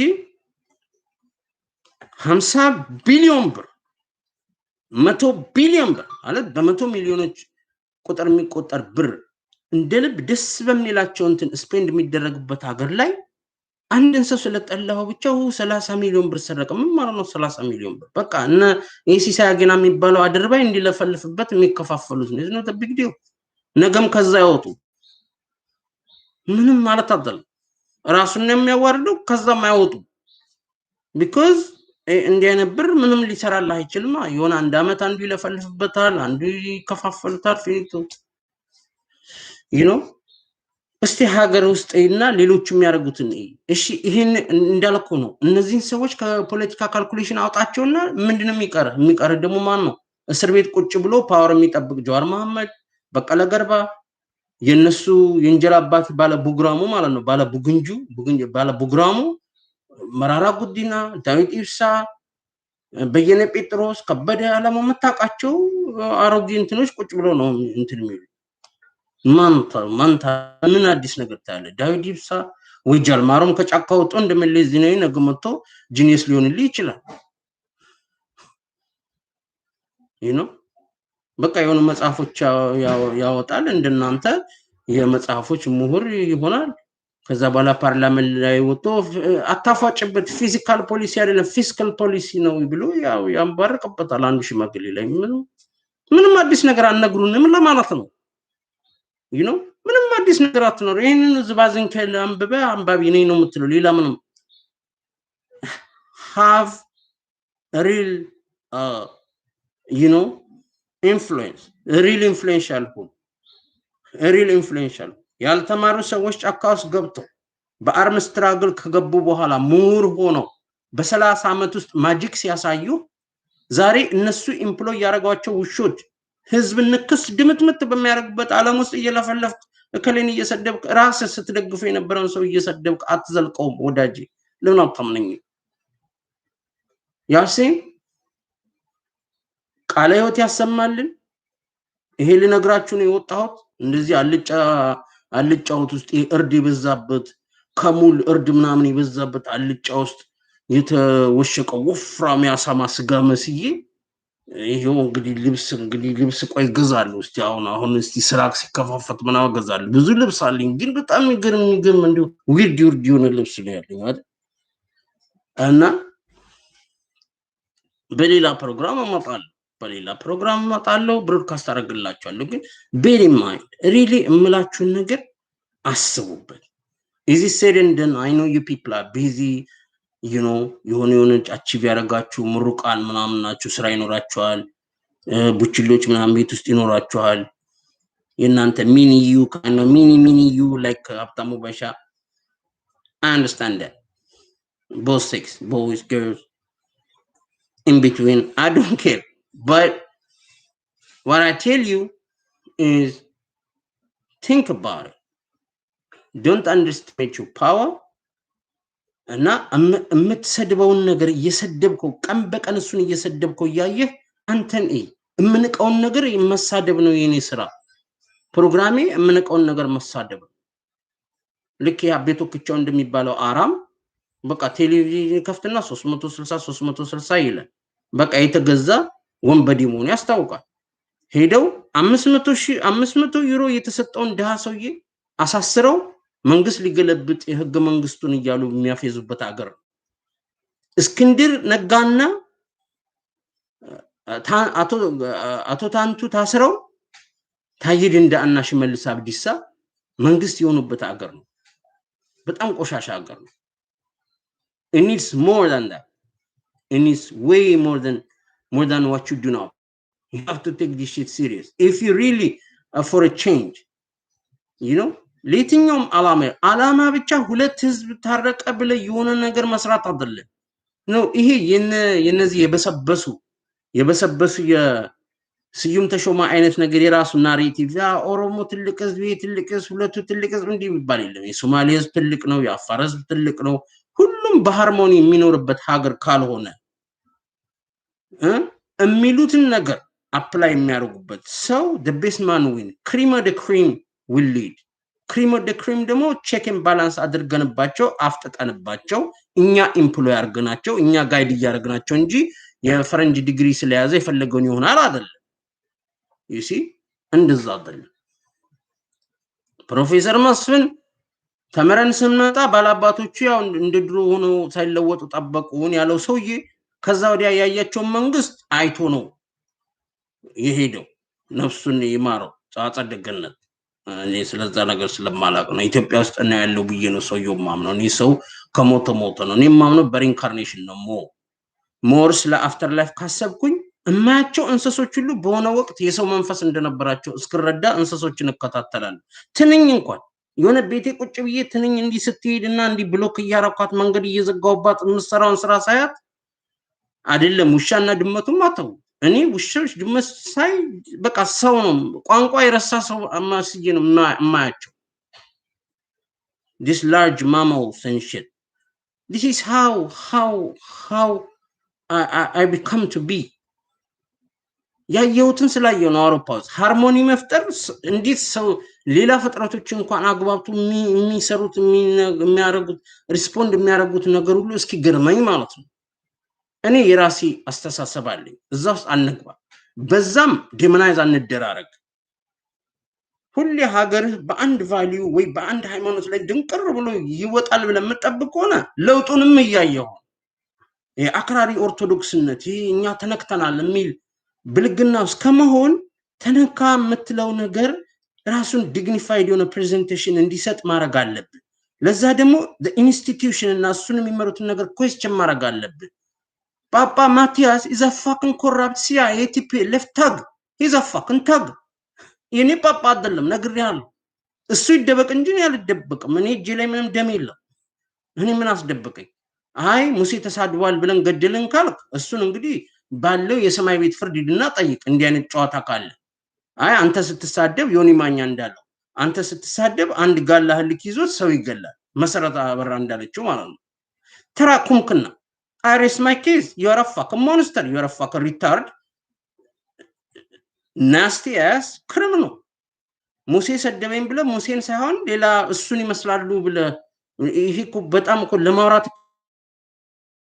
50 ቢሊዮን ብር 100 ቢሊዮን ብር ማለት በ100 ሚሊዮኖች ቁጥር የሚቆጠር ብር እንደልብ ደስ በሚላቸው እንትን ስፔንድ የሚደረግበት ሀገር ላይ አንድን ሰው ስለጠላው ብቻው 30 ሚሊዮን ብር ሰረቀ ምን ማለት ነው 30 ሚሊዮን ብር በቃ እነ ኢሲሳይ ገና የሚባለው አድርባይ እንዲለፈልፍበት የሚከፋፈሉት ነው ነው ቢግ ዲል ነገም ከዛ ያወጡ ምንም ማለት አይደለም ራሱን የሚያዋርደው ከዛም አይወጡ because እንዲያነብር ምንም ሊሰራልህ አይችልም የሆነ አንድ አመት አንዱ ይለፈልፍበታል አንዱ ይከፋፈሉታል ፊኒቶ you know እስቲ ሀገር ውስጥና ሌሎች የሚያደርጉትን እሺ ይሄን እንዳልኩ ነው እነዚህን ሰዎች ከፖለቲካ ካልኩሌሽን አውጣቸውና ምንድነው የሚቀር ደግሞ ማን ነው እስር ቤት ቁጭ ብሎ ፓወር የሚጠብቅ ጀዋር መሐመድ በቀለ ገርባ የነሱ የእንጀራ አባት ባለ ቡግራሙ ማለት ነው ባለ ቡግራሙ መራራ ጉዲና ዳዊት ኢብሳ በየነ ጴጥሮስ ከበደ አለሙ መታቃቸው አሮጊ እንትኖች ቁጭ ብሎ ነው እንትን የሚሉ ማንታ ምን አዲስ ነገር ታለ ዳዊት ኢብሳ ወጃል ማሮም ከጫካው ወጥቶ እንደመለዝ ነው ነገመቶ ጂኒየስ ሊሆንልህ ይችላል you know በቃ የሆነ መጽሐፎች ያወጣል እንደናንተ የመጽሐፎች ምሁር ይሆናል ከዛ በኋላ ፓርላመንት ላይ ወጥቶ አታፋጭበት ፊዚካል ፖሊሲ አይደለም ፊስካል ፖሊሲ ነው ብሎ ያው ያንባርቅበታል አንዱ ሽማግሌ ላይ ምንም አዲስ ነገር አነግሩንም ለማለት ነው you know ምንም አዲስ ነገር አትኖር ይሄንን ዝባዝን ከአንብበ አንባቢ ነኝ ነው የምትለው ሌላ ምንም have real you know influence real influential ያልተማሩ ሰዎች ጫካውስ ገብተው በአርም ስትራግል ከገቡ በኋላ ምሁር ሆነው በ30 አመት ውስጥ ማጂክ ሲያሳዩ ዛሬ እነሱ ኢምፕሎይ ያረጋቸው ውሾች ህዝብ ንክስ ድምጥምጥ በሚያረግበት ዓለም ውስጥ እየለፈለፍክ እከሌን እየሰደብክ ራስ ስትደግፉ የነበረውን ሰው እየሰደብክ አትዘልቀውም ወዳጅ ለምን አታምነኝ ያሲን ቃለ ህይወት ያሰማልን ይሄ ልነግራችሁ ነው የወጣሁት እንደዚህ አልጫውት ውስጥ እርድ ይበዛበት ከሙል እርድ ምናምን ይበዛበት አልጫ ውስጥ የተወሸቀው ወፍራም ያሳማ ስጋ መስዬ ይሄው እንግዲህ ልብስ ቆይ ገዛለሁ እስቲ አሁን እስቲ ስራክ ሲከፋፈት ምናምን ገዛለሁ ብዙ ልብስ አለኝ ግን በጣም ይገርም እንደው ዊርድ የሆነ ልብስ ነው ያለኝ አይደል እና በሌላ ፕሮግራም አመጣለሁ ብሮድካስት አደርግላችኋለሁ ግን ቤሪ ማይንድ ሪሊ እምላችሁን ነገር አስቡበት is it said and done I know you people are busy you know የሆነ አቺቭ ያረጋችሁ ምሩቃን ምናምን ናችሁ ስራ ይኖራችኋል ቡችሎች ምናምን ቤት ውስጥ ይኖራችኋል የእናንተ ሚኒ ዩ kind of mini you like ሀብታሙ ባሻ. I understand that. Both sex, boys, girls, in between, I don't care. But what I tell you is think about it. Don't underestimate your power. እና የምትሰድበውን ነገር እየሰደብከው ቀን በቀን እሱን እየሰደብከው እያየህ አንተን የምንቀውን ነገር መሳደብ ነው የኔ ስራ። ፕሮግራሜ የምንቀውን ነገር መሳደብ ነው። ልክ ያ ቤቶክቻው እንደሚባለው አራም በቃ ቴሌቪዥን ከፍትና 360 ይላል። በቃ የተገዛ ወንበዴ መሆኑ ያስታውቃል። ሄደው 500 ዩሮ የተሰጠውን ድሃ ሰውዬ አሳስረው መንግስት ሊገለብጥ የህገ መንግስቱን እያሉ የሚያፈዙበት ሀገር ነው። እስክንድር ነጋና አቶ ታንቱ ታስረው ታዬ ደንደአና ሽመልስ አብዲሳ መንግስት የሆኑበት ሀገር ነው። በጣም ቆሻሻ ሀገር ነው። It needs more than that. It needs way more than what you do now. You have to take this shit serious. If you really for a change, you know, ለየትኛውም አላማ ብቻ ሁለት ህዝብ ታረቀ ብለ የሆነ ነገር መስራት አይደለም ነው። ይሄ የነዚህ የበሰበሱ የስዩም ተሾማ አይነት ነገር የራሱ ናሬቲቭ ያ ኦሮሞ ትልቅ ህዝብ ሁለቱ ትልቅ ህዝብ እንዲህ የሚባል የለም። የሶማሌ ህዝብ ትልቅ ነው፣ የአፋር ህዝብ ትልቅ ነው። ሁሉም በሃርሞኒ የሚኖርበት ሀገር ካልሆነ የሚሉትን ነገር አፕላይ የሚያደርጉበት ሰው the best man win. cream of the cream will lead. cream of the cream ደግሞ ቼክ ኤንድ ባላንስ አድርገንባቸው አፍጥጠንባቸው እኛ ኢምፕሎይ አድርገናቸው እኛ ጋይድ እያደረግናቸው እንጂ የፈረንጅ ዲግሪ ስለያዘ የፈለገውን ይሆናል አይደለም። you see እንደዛ አይደለም። ፕሮፌሰር መስፍን ተመረን ስንመጣ ባላባቶቹ ያው እንደድሮ ሆኖ ሳይለወጡ ጠበቁን ያለው ሰውዬ ከዛ ወዲያ ያያቸው መንግስት አይቶ ነው የሄደው። ነፍሱን ይማረው ጻጻደገነት። እኔ ስለዛ ነገር ስለማላቅ ነው ኢትዮጵያ ውስጥ ነው ያለው ብዬ ነው ሰውየው ማምነው። እኔ ሰው ከሞተ ነው። እኔ ማምነው በሪንካርኔሽን ነው። ሞር ስለ አፍተር ላይፍ ካሰብኩኝ እማያቸው እንስሶች ሁሉ በሆነ ወቅት የሰው መንፈስ እንደነበራቸው እስክረዳ እንስሶችን እከታተላለሁ። ትንኝ እንኳን የሆነ ቤቴ ቁጭ ብዬ ትንኝ እንዲህ ስትሄድና እንዲህ ብሎክ እያረኳት መንገድ እየዘጋውባት የምሰራውን ስራ ሳያት አይደለም ውሻና ድመቱም አተው እኔ ውሾች ድመት ሳይ በቃ ሰው ነው ቋንቋ የረሳ ሰው አማስዬ ነው የማያቸው። this large mammals and shit. This is how I become to be. ያየሁትን ስላየው ነው። አውሮፓ ውስጥ ሃርሞኒ መፍጠር እንዴት ሰው ሌላ ፍጥረቶች እንኳን አግባብቱ የሚሰሩት የሚያረጉት ሪስፖንድ የሚያረጉት ነገር ሁሉ እስኪ ገርመኝ ማለት ነው። እኔ የራሴ አስተሳሰብ አለኝ። እዛ ውስጥ አንግባ፣ በዛም ዲሞናይዝ አንደራረግ። ሁሌ ሀገር በአንድ ቫልዩ ወይ በአንድ ሃይማኖት ላይ ድንቅር ብሎ ይወጣል ብለን መጠብቅ ሆነ ለውጡንም እያየው የአክራሪ ኦርቶዶክስነት እኛ ተነክተናል የሚል ብልግና ውስጥ ከመሆን ተነካ የምትለው ነገር ራሱን ዲግኒፋይድ የሆነ ፕሬዘንቴሽን እንዲሰጥ ማድረግ አለብን። ለዛ ደግሞ ኢንስቲትዩሽን እና እሱን የሚመሩትን ነገር ኩዌስችን ማድረግ አለብን። ፓፓ ማቲያስ is a fucking corrupt CIA TPLF tag. He's a fucking tag. የኔ ፓፓ አይደለም ነግሬሃለሁ። እሱ ይደበቅ እንጂ ያልደበቅም። እኔ እጄ ላይ ምንም ደም የለም። እኔ ምን አስደበቀኝ? አይ ሙሴ ተሳድቧል ብለን ገደልን ካልክ እሱን እንግዲህ ባለው የሰማይ ቤት ፍርድ ይድና ጠይቅ። እንዲህ አይነት ጨዋታ ካለ አይ አንተ ስትሳደብ ዮኒ ማኛ እንዳለው አንተ ስትሳደብ አንድ ጋላ ህልክ ይዞት ሰው ይገላል። መሰረት አበራ እንዳለችው ማለት ነው። ተራኩምክና I rest my case. You're a fucking monster. You're a fucking retard. Nasty ass criminal. ሙሴ ሰደበኝ ብለ ሙሴን ሳይሆን ሌላ እሱን ይመስላሉ ብለ ይሄ እኮ በጣም እኮ ለማውራት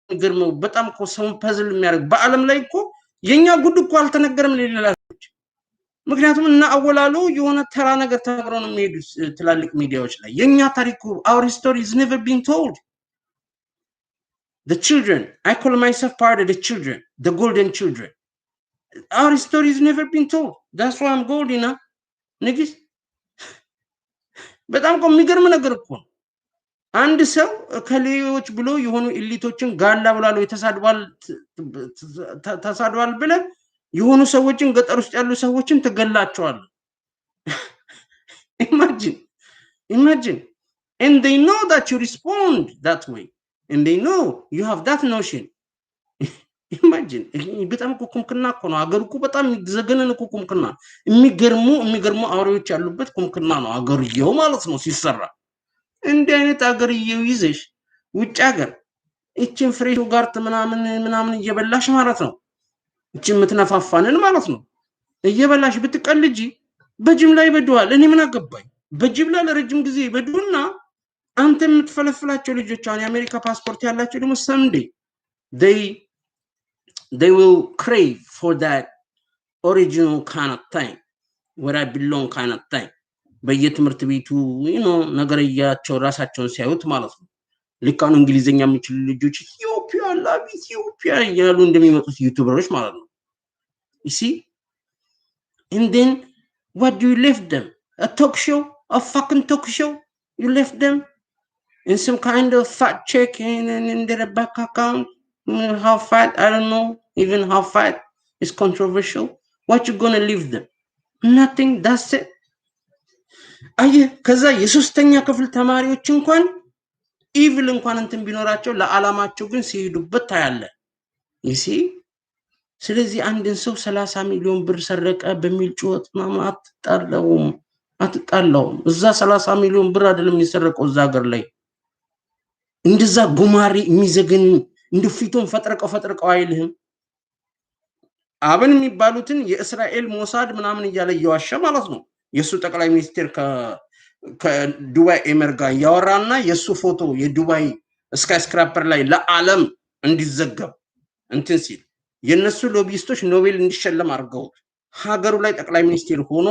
ግርመው በጣም እኮ ሰው ፐዝል የሚያደርግ በአለም ላይ እኮ የኛ ጉድ እኮ አልተነገረም ለሌላዎች። ምክንያቱም እና አወላሉ የሆነ ተራ ነገር ተነግረው ነው የሚሄዱት ትላልቅ ሚዲያዎች ላይ። የኛ ታሪኩ our story is never been told. The children, I call myself part of the children, the golden children. Our story has never been told. That's why I'm golden, huh? Niggas. በጣም እኮ የሚገርም ነገር እኮ ነው። አንድ ሰው ከሌሎች ብሎ የሆኑ ኢሊቶችን ጋላ ብላሉ ተሳድቧል ብለ የሆኑ ሰዎችን ገጠር ውስጥ ያሉ ሰዎችን ትገላቸዋል። Imagine. And they know that you respond that way. And they know you have that notion. Imagine. በጣም እኮ ኩምክና እኮ ነው አገሩ እኮ በጣም ዘገነን እኮ ኩምክና የሚገርሙ አውሬዎች ያሉበት ኩምክና ነው አገርየው ማለት ነው ሲሰራ እንዲህ አይነት አገርየው ይዘሽ ውጭ ሀገር እቺን ፍሬሽ ጋርት ምናምን እየበላሽ ማለት ነው እቺን ምትነፋፋንን ማለት ነው እየበላሽ ብትቀልጂ በጅምላ ይበዱዋል እኔ ምን አገባኝ በጅምላ ለረጅም ጊዜ ይበዱና አንተ የምትፈለፍላቸው ልጆች አሁን የአሜሪካ ፓስፖርት ያላቸው ደግሞ someday they will crave for that original kind of thing where I belong kind of thing በየትምህርት ቤቱ ነገርያቸው ራሳቸውን ሲያዩት ማለት ነው ልካኑ እንግሊዘኛ የሚችሉ ልጆች ኢትዮጵያ ላቭ ኢትዮጵያ እያሉ እንደሚመጡት ዩቲዩበሮች ማለት ነው you see and then what do you left them a talk show a fucking talk show you left them in some kind of fat check in their bank account how fat I don't know even how fat is controversial what you gonna leave them nothing that's it አየ ከዛ የሶስተኛ ክፍል ተማሪዎች እንኳን ኢቭል እንኳን እንትን ቢኖራቸው ለዓላማቸው ግን ሲሄዱበት ታያለ you see ስለዚህ አንድን ሰው 30 ሚሊዮን ብር ሰረቀ በሚል ጩኸት ማማት አትጣላውም እዛ 30 ሚሊዮን ብር አይደለም የሚሰረቀው እዛ ሀገር ላይ እንደዛ ጉማሪ የሚዘገን እንደፊቱን ፈጥረቀው አይልህም አብን የሚባሉትን የእስራኤል ሞሳድ ምናምን እያለ እየዋሸ ማለት ነው የሱ ጠቅላይ ሚኒስትር ከዱባይ ኤመርጋ ያወራና የሱ ፎቶ የዱባይ ስካይስክራፐር ላይ ለዓለም እንዲዘገብ እንትን ሲል የነሱ ሎቢስቶች ኖቤል እንዲሸለም አድርገው ሀገሩ ላይ ጠቅላይ ሚኒስትር ሆኖ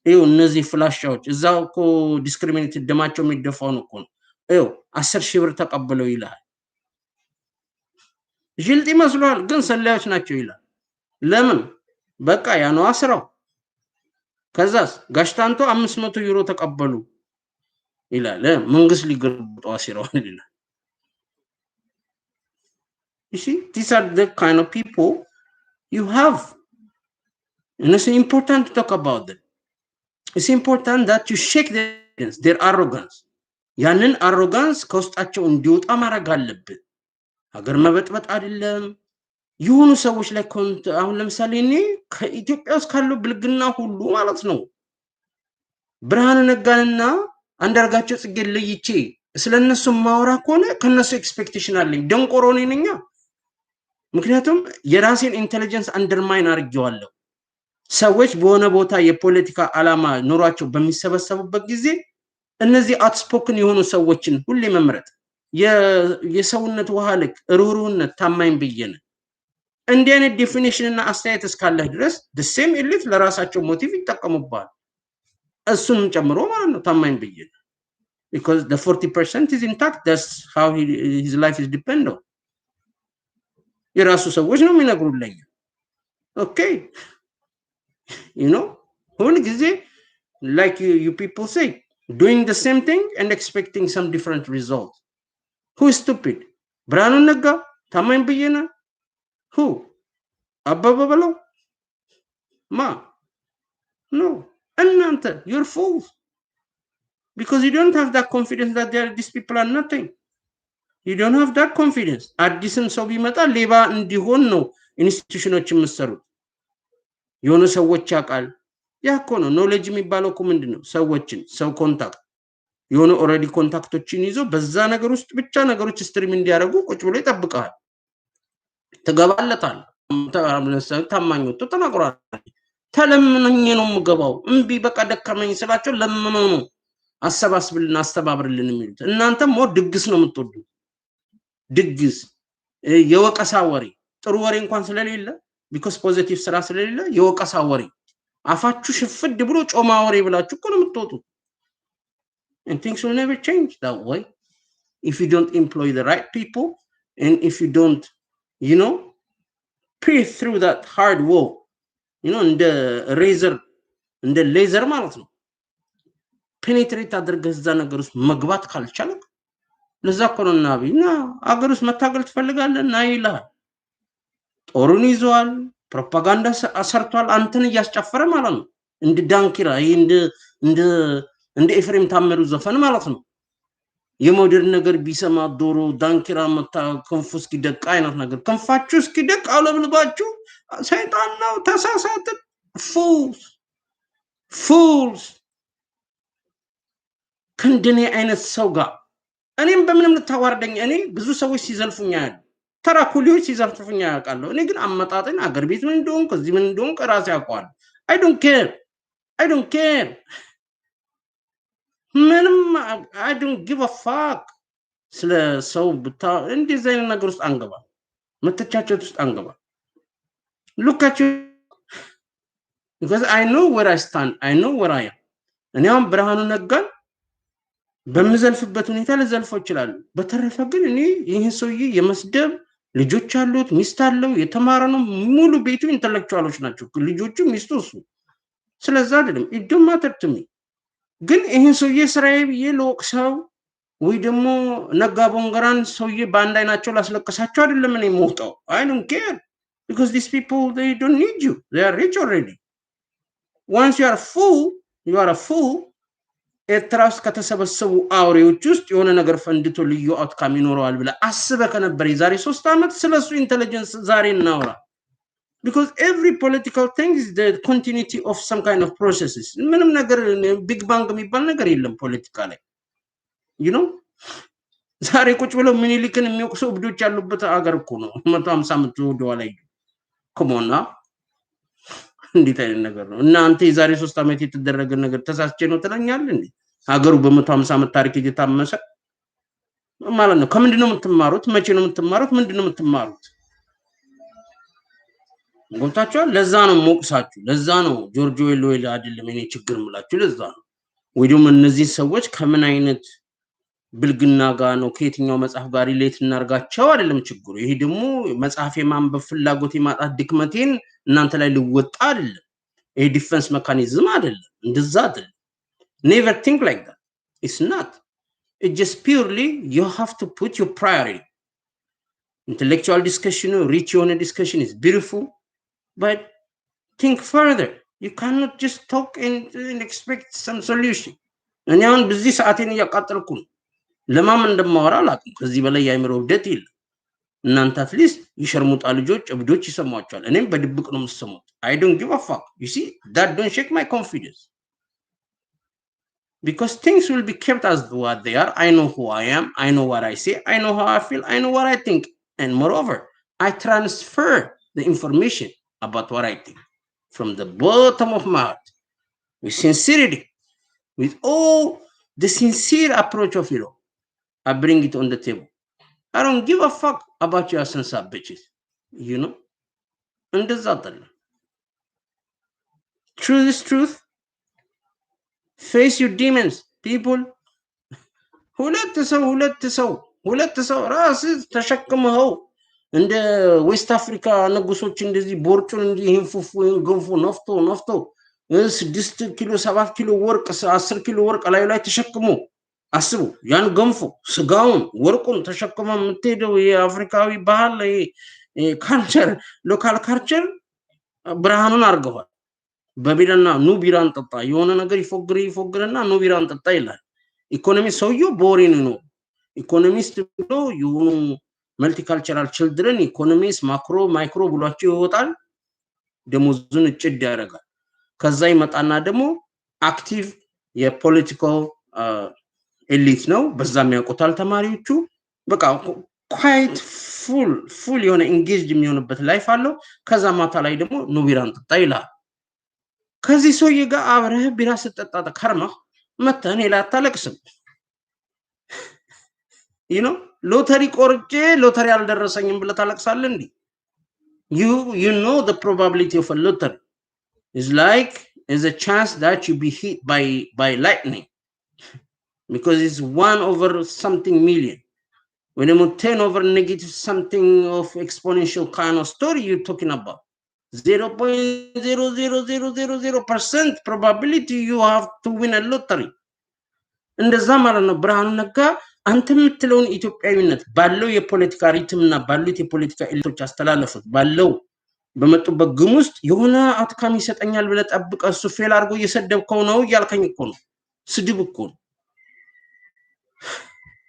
ይው እነዚህ ፍላሻዎች እዛው እኮ ዲስክሪሚኔት ደማቸው የሚደፋው ነው እኮ ይው 10,000 ብር ተቀበለው ይላል ጅልጥ ይመስላል ግን ሰላዮች ናቸው ይላል ለምን በቃ ያ ነው አስራው ከዛስ ጋሽታንቶ 500 ዩሮ ተቀበሉ ይላል መንግስት ሊገርጠው አስራው ይላል you see these are the kind of people you have and it's important to talk about them it's important that you shake their arrogance ያንን arrogance ከውስጣቸው እንዲወጣ ማድረግ አለብን ሀገር መበጥበጥ አይደለም የሆኑ ሰዎች ላይ አሁን ለምሳሌ እኔ ከኢትዮጵያ ውስጥ ካለው ብልግና ሁሉ ማለት ነው ብርሃን ነጋንና አንዳርጋቸው ጽጌ ለይቼ ስለነሱ ማውራ ከሆነ ከነሱ ኤክስፔክቴሽን አለኝ ደንቆሮ ነኝኛ ምክንያቱም የራሴን ኢንተለጀንስ አንደርማይን አርጌዋለሁ ሰዎች በሆነ ቦታ የፖለቲካ አላማ ኖሯቸው በሚሰበሰቡበት ጊዜ እነዚህ አውትስፖክን የሆኑ ሰዎችን ሁሌ መምረጥ የሰውነት ውሃልክ ሩህሩህነት ታማኝ በየነ እንዲህ አይነት ዴፊኒሽን እና አስተያየት እስካለ ድረስ the same elite ለራሳቸው ሞቲቭ ይጠቀሙባል እሱን ጨምሮ ማለት ነው ታማኝ በየነ because the 40% is intact that's how his life is dependent የራሱ ሰዎች ነው የሚነግሩልኝ okay you know ሁሉ ጊዜ like you people say doing the same thing and expecting some different result who is stupid ብርሃኑ ነጋ ታማኝ በየነ who አባባለው ma no እናንተ you're fools because you don't have that confidence that these people are nothing you don't have that confidence አዲስም ሰው ቢመጣ ሌባ እንዲሆን ነው ኢንስቲትዩሽኖች መስሩት የሆነ ሰዎች ያቃል ያኮ ነው ኖሌጅ የሚባለው እኮ ምንድነው ሰዎችን ሰው ኮንታክት የሆነ ኦሬዲ ኮንታክቶችን ይዞ በዛ ነገር ውስጥ ብቻ ነገሮች ስትሪም እንዲያደርጉ ቁጭ ብሎ ይጠብቃል ተገባለታል ታማኝቱ ተናግሯል ተለምነኝ ነው ምገባው እንቢ በቃ ደከመኝ ስላቸው ለምነው ነው አስተባብርልን የሚሉት እናንተ ሞር ድግስ ነው የምትወዱ ድግስ የወቀሳ ወሬ ጥሩ ወሬ እንኳን ስለሌለ because positive ስራ ስለሌለ የወቀሳ ወሬ አፋችሁ ሽፍድ ብሎ ጮማ ወሬ ብላችሁ እኮ ነው የምትወጡት and things will never change that way if you don't employ the right people and if you don't pierce through that hard wall እንደ ሌዘር ማለት ነው ፔኔትሬት አድርገህ እዛ ነገር ውስጥ መግባት ካልቻልክ ለዛ ኮሮናቪና አገር ውስጥ መታገል ትፈልጋለህ ይላል ጦሩን ይዟል ፕሮፓጋንዳ ሰርቷል አንተን ያስጨፈረ ማለት ነው እንደ ዳንኪራ እንደ ኤፍሬም ታመሩ ዘፈን ማለት ነው። የሞደርን ነገር ቢሰማ ዶሮ ዳንኪራ መታ ክንፉ እስኪደቅ አይነት ነገር ክንፋችሁ እስኪደቅ አውለብልባችሁ ሰይጣን ነው ተሳሳትን ፉልስ ከእንደኔ አይነት ሰው ጋር እኔም በምንም ልታዋርደኝ እኔ ብዙ ሰዎች ሲዘልፉኛ ያሉ ተራ ኩሊዎች ሲዘልፉኛ ያውቃለሁ። እኔ ግን አመጣጤን አገር ቤት ምን እንደሆን ከዚህ ምን እንደሆን ከራሴ ያውቀዋለሁ። I don't care ምንም I don't give a fuck ስለ ሰው ብታ እንደዚህ አይነት ነገር ውስጥ አንገባ መተቻቸት ውስጥ አንገባ look at you because I know where I stand I know where I am እኔ አሁን ብርሃኑ ነጋን በመዘልፍበት ሁኔታ ለዘልፈው ይችላል። በተረፈ ግን እኔ ይሄን ሰውዬ የመስደብ ልጆች አሉት ሚስት አለው የተማረ ነው ሙሉ ቤቱ ኢንተሌክቹዋሎች ናቸው ልጆቹ ሚስቱ እሱ ስለዛ አይደለም it don't matter to me ግን ይሄን ሰውዬ ስራዬ ብዬ ለወቅሰው ወይ ደግሞ ነጋ ቦንገራን ሰውዬ ባንድ አይናቸው ላስለቀሳቸው አይደለም እኔ ሞጣው I don't care because these people they don't need you they are rich already once you are a fool ኤርትራስ ከተሰበሰቡ አውሬዎች ውስጥ የሆነ ነገር ፈንድቶ ልዩ አውትካም ይኖረዋል ብለ አስበ ከነበር የዛሬ 3 አመት ስለሱ ኢንተለጀንስ ዛሬ እናውራ because every political thing is the continuity of some kind of processes ምንም ነገር ቢግ ባንግ የሚባል ነገር የለም ፖለቲካ ላይ you know ዛሬ ቁጭ ብለው ምኒልክን የሚወቅሱ እብዶች ያሉበት አገር እኮ ነው 150 አመት ወደኋላ ላይ ኮሞና እንዴት አይነት ነገር ነው እናንተ የዛሬ 3 አመት የተደረገ ነገር ተሳስቼ ነው ትለኛለህ እንዴ ሀገሩ በ150 አመት ታሪክ እየታመሰ ማለት ነው ከምንድነው የምትማሩት መቼ ነው የምትማሩት ምንድነው የምትማሩት ጎንታቸው ለዛ ነው ሞቅሳችሁ ለዛ ነው ጆርጆ ዌል አይደለም እኔ ችግር ምላችሁ ለዛ ነው ወይ ደግሞ እነዚህ ሰዎች ከምን አይነት ብልግና ጋር ነው ከየትኛው መጽሐፍ ጋር ሪሌት እናርጋቸው አይደለም ችግሩ ይሄ ደግሞ መጽሐፍ የማንበብ ፍላጎት የማጣት ድክመቴን እናንተ ላይ ልወጣ አይደለም ይሄ ዲፌንስ ሜካኒዝም አይደለም እንደዛ አይደለም never think like that it's not it just purely you have to put your priority intellectual discussion rich on a discussion is beautiful but think further you cannot just talk and expect some solution እኔ አሁን በዚህ ሰዓቴን ያቃጠልኩ ለማም እንደማወራ አላውቅም ከዚህ በላይ ያይምሮ ውደት ይል እናንተ አትሊስት ይሸርሙጣ ልጆች እብዶች ይሰማቸዋል እኔም በድብቅ ነው የምሰሙት I don't give a fuck you see that don't shake my confidence because things will be kept as what they are I know who I am I know what I say I know how I feel I know what I think and moreover I transfer the information about what I think from the bottom of my heart with sincerity with all the sincere approach of it all I bring it on the table I don't give a fuck about your sense of bitches you know and that's that truth is truth face your demons people ሁለት ሰው ራስ ተሸክመው እንደ ዌስት አፍሪካ ንጉሶች እንደዚህ ቦርጩን እንዲህ ይንፉፉ ገንፎ ነፍቶ 6 ኪሎ 7 ኪሎ ወርቅ 10 ኪሎ ወርቅ ላይ ተሸክሞ አስቡ ያን ገንፎ ስጋውን ወርቁን ተሸክሞ የምትሄደው የአፍሪካዊ ባህል ካልቸር ሎካል ካልቸር ብርሃኑን አርገዋል በቢራና ኑ ቢራን ጠጣ የሆነ ነገር ይፎግርና ኑ ቢራን ጠጣ ይላል ኢኮኖሚ ሰውየው ቦሪን ነው ኢኮኖሚስት ብሎ የሆኑ መልቲካልቸራል ችልድረን ኢኮኖሚስ ማክሮ ማይክሮ ብሏቸው ይወጣል ደሞዙን እጭድ ያደርጋል ከዛ ይመጣና ደግሞ አክቲቭ የፖለቲካል ኤሊት ነው በዛም ያቆታል ተማሪዎቹ በቃ ኳይት ፉል የሆነ ኢንጌጅድ የሚሆንበት ላይፍ አለው ከዛ ማታ ላይ ደግሞ ኑ ቢራን ጠጣ ይላል ከዚህ ሰውዬ ጋር አብረህ ቢራ ስጠጣ ከርመህ መተን ይላታለቅስም you know ሎተሪ ቆርጬ ሎተሪ አልደረሰኝም ብለ ታለቅሳለህ እንዴ you know the probability of a lottery is like is a chance that you be hit by lightning because it's 1 over something million when you 10 over negative something of exponential kind of story you're talking about 0.00000% probability you have to win a lottery እንደዛ ማለት ነው ብርሃኑ ነጋ አንተ የምትለውን ኢትዮጵያዊነት ባለው የፖለቲካ ሪትምና ባሉት የፖለቲካ ኤሊቶች አስተላለፉት ባለው በመጡበት ግም ውስጥ የሆነ አውትካም ይሰጠኛል ብለህ ጠብቀህ እሱ ፌል አድርጎ እየሰደብከው ነው እያልከኝ እኮ ነው። ስድብ እኮ ነው።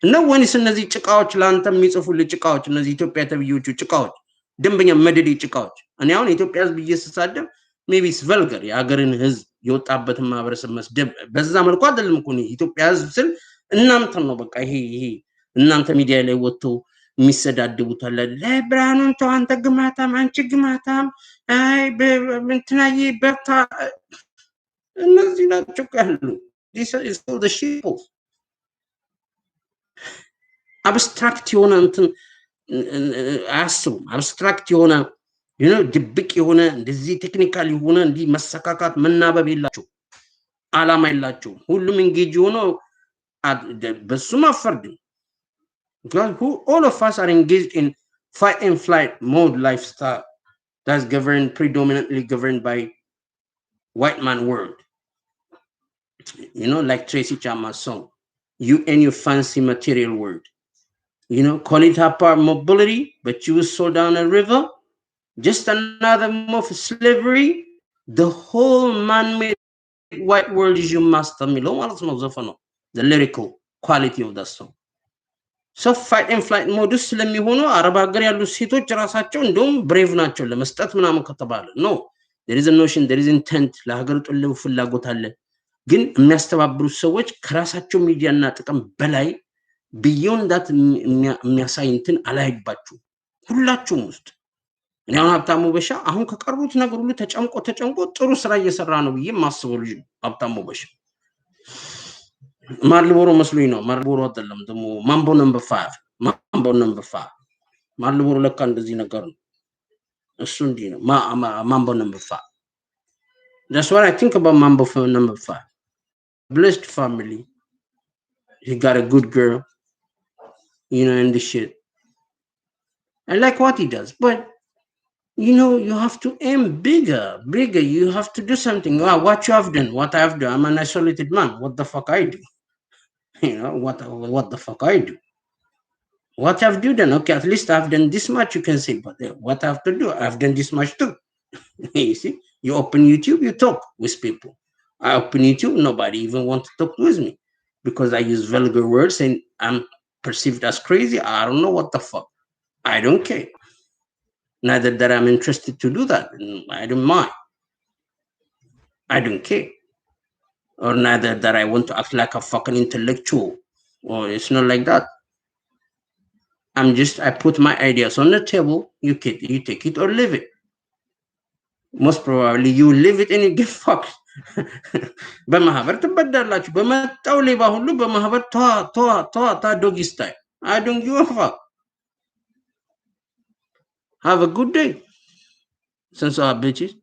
እና ወይስ እነዚህ ጭቃዎች ለአንተ የሚጽፉልህ ጭቃዎች፣ እነዚህ ኢትዮጵያ ተብዬዎቹ ጭቃዎች፣ ደንበኛ መደዴ ጭቃዎች። እኔ አሁን የኢትዮጵያ ህዝብ እየተሳደብ ሜቢስ ቨልገር የሀገርን ህዝብ የወጣበትን ማህበረሰብ መስደብ በዛ መልኩ አይደለም እኮ ኢትዮጵያ ህዝብ ስል እናንተን ነው። በቃ ይሄ እናንተ ሚዲያ ላይ ወጥቶ የሚሰዳደቡት አለ ለብርሃኑን ተው አንተ ግማታም፣ አንቺ ግማታም፣ አይ እንትናዬ በርታ። እነዚህ ናቸው ያሉ this is all the shit. አብስትራክት የሆነ እንትን አያስቡም። አብስትራክት የሆነ ድብቅ የሆነ እንደዚህ ቴክኒካል የሆነ እንዲህ መሰካካት መናበብ የላቸው፣ አላማ የላቸው። ሁሉም እንጌጅ ሆነው በሱም አፈርድም። because all of us are engaged in fight and flight mode lifestyle that's predominantly governed by white man world. Like Tracy Chapman's song, you and your fancy material world. Call it upper mobility, but you was sold down a river. Just another move of slavery. The whole man-made white world is your master. The lyrical quality of that song. So fight and flight mode ስለሚሆኑ አረብ ሀገር ያሉ ሴቶች ራሳቸው እንደውም ብሬቭ ናቸው ለመስጠት ምናምን ከተባለ no, there is a notion, there is intent። ለሀገር ጥልው ፍላጎት አለ። ግን የሚያስተባብሩት ሰዎች ከራሳቸው ሚዲያና ጥቅም በላይ ቢዮን ዳት የሚያሳይንትን አላይባችሁ ሁላችሁም ውስጥ። እኔ አሁን ሀብታሙ በሻ አሁን ከቀርቡት ነገር ሁሉ ተጨንቆ ጥሩ ስራ እየሰራ ነው ብዬ ማስበው ልጅ ሀብታሙ በሻ። ማርልቦሮ መስሎኝ ነው። ማርልቦሮ አይደለም ደግሞ ማምቦ ነምበር 5 ማርልቦሮ ለካ እንደዚህ ነገር ነው። እሱ እንዲህ ነው ማምቦ ነምበር 5 that's what I think about Mambo number 5. Blessed family, he got a good girl, and the shit. I like what he does, but you have to aim bigger. You have to do something. What you have done, what I have done. I'm an isolated man. What the fuck I do? What the fuck I do? What have you done? Okay, at least I've done this much, you can say, but what I have to do, I've done this much too. You see, you open YouTube, you talk with people. I open YouTube, nobody even wants to talk with me because I use vulgar words and I'm perceived as crazy. I don't know what the fuck. I don't care. Neither that I'm interested to do that. I don't mind. I don't care. Or neither that I want to act like a fucking intellectual. Or it's not like that. I put my ideas on the table. You take it or leave it. Most probably you leave it and you get fucked. በማህበር ትበዳላችሁ። በመጣው ሌባ ሁሉ በማህበር ታ ዶግ ስታይል። I don't give a fuck. Have a good day. Sense of bitches.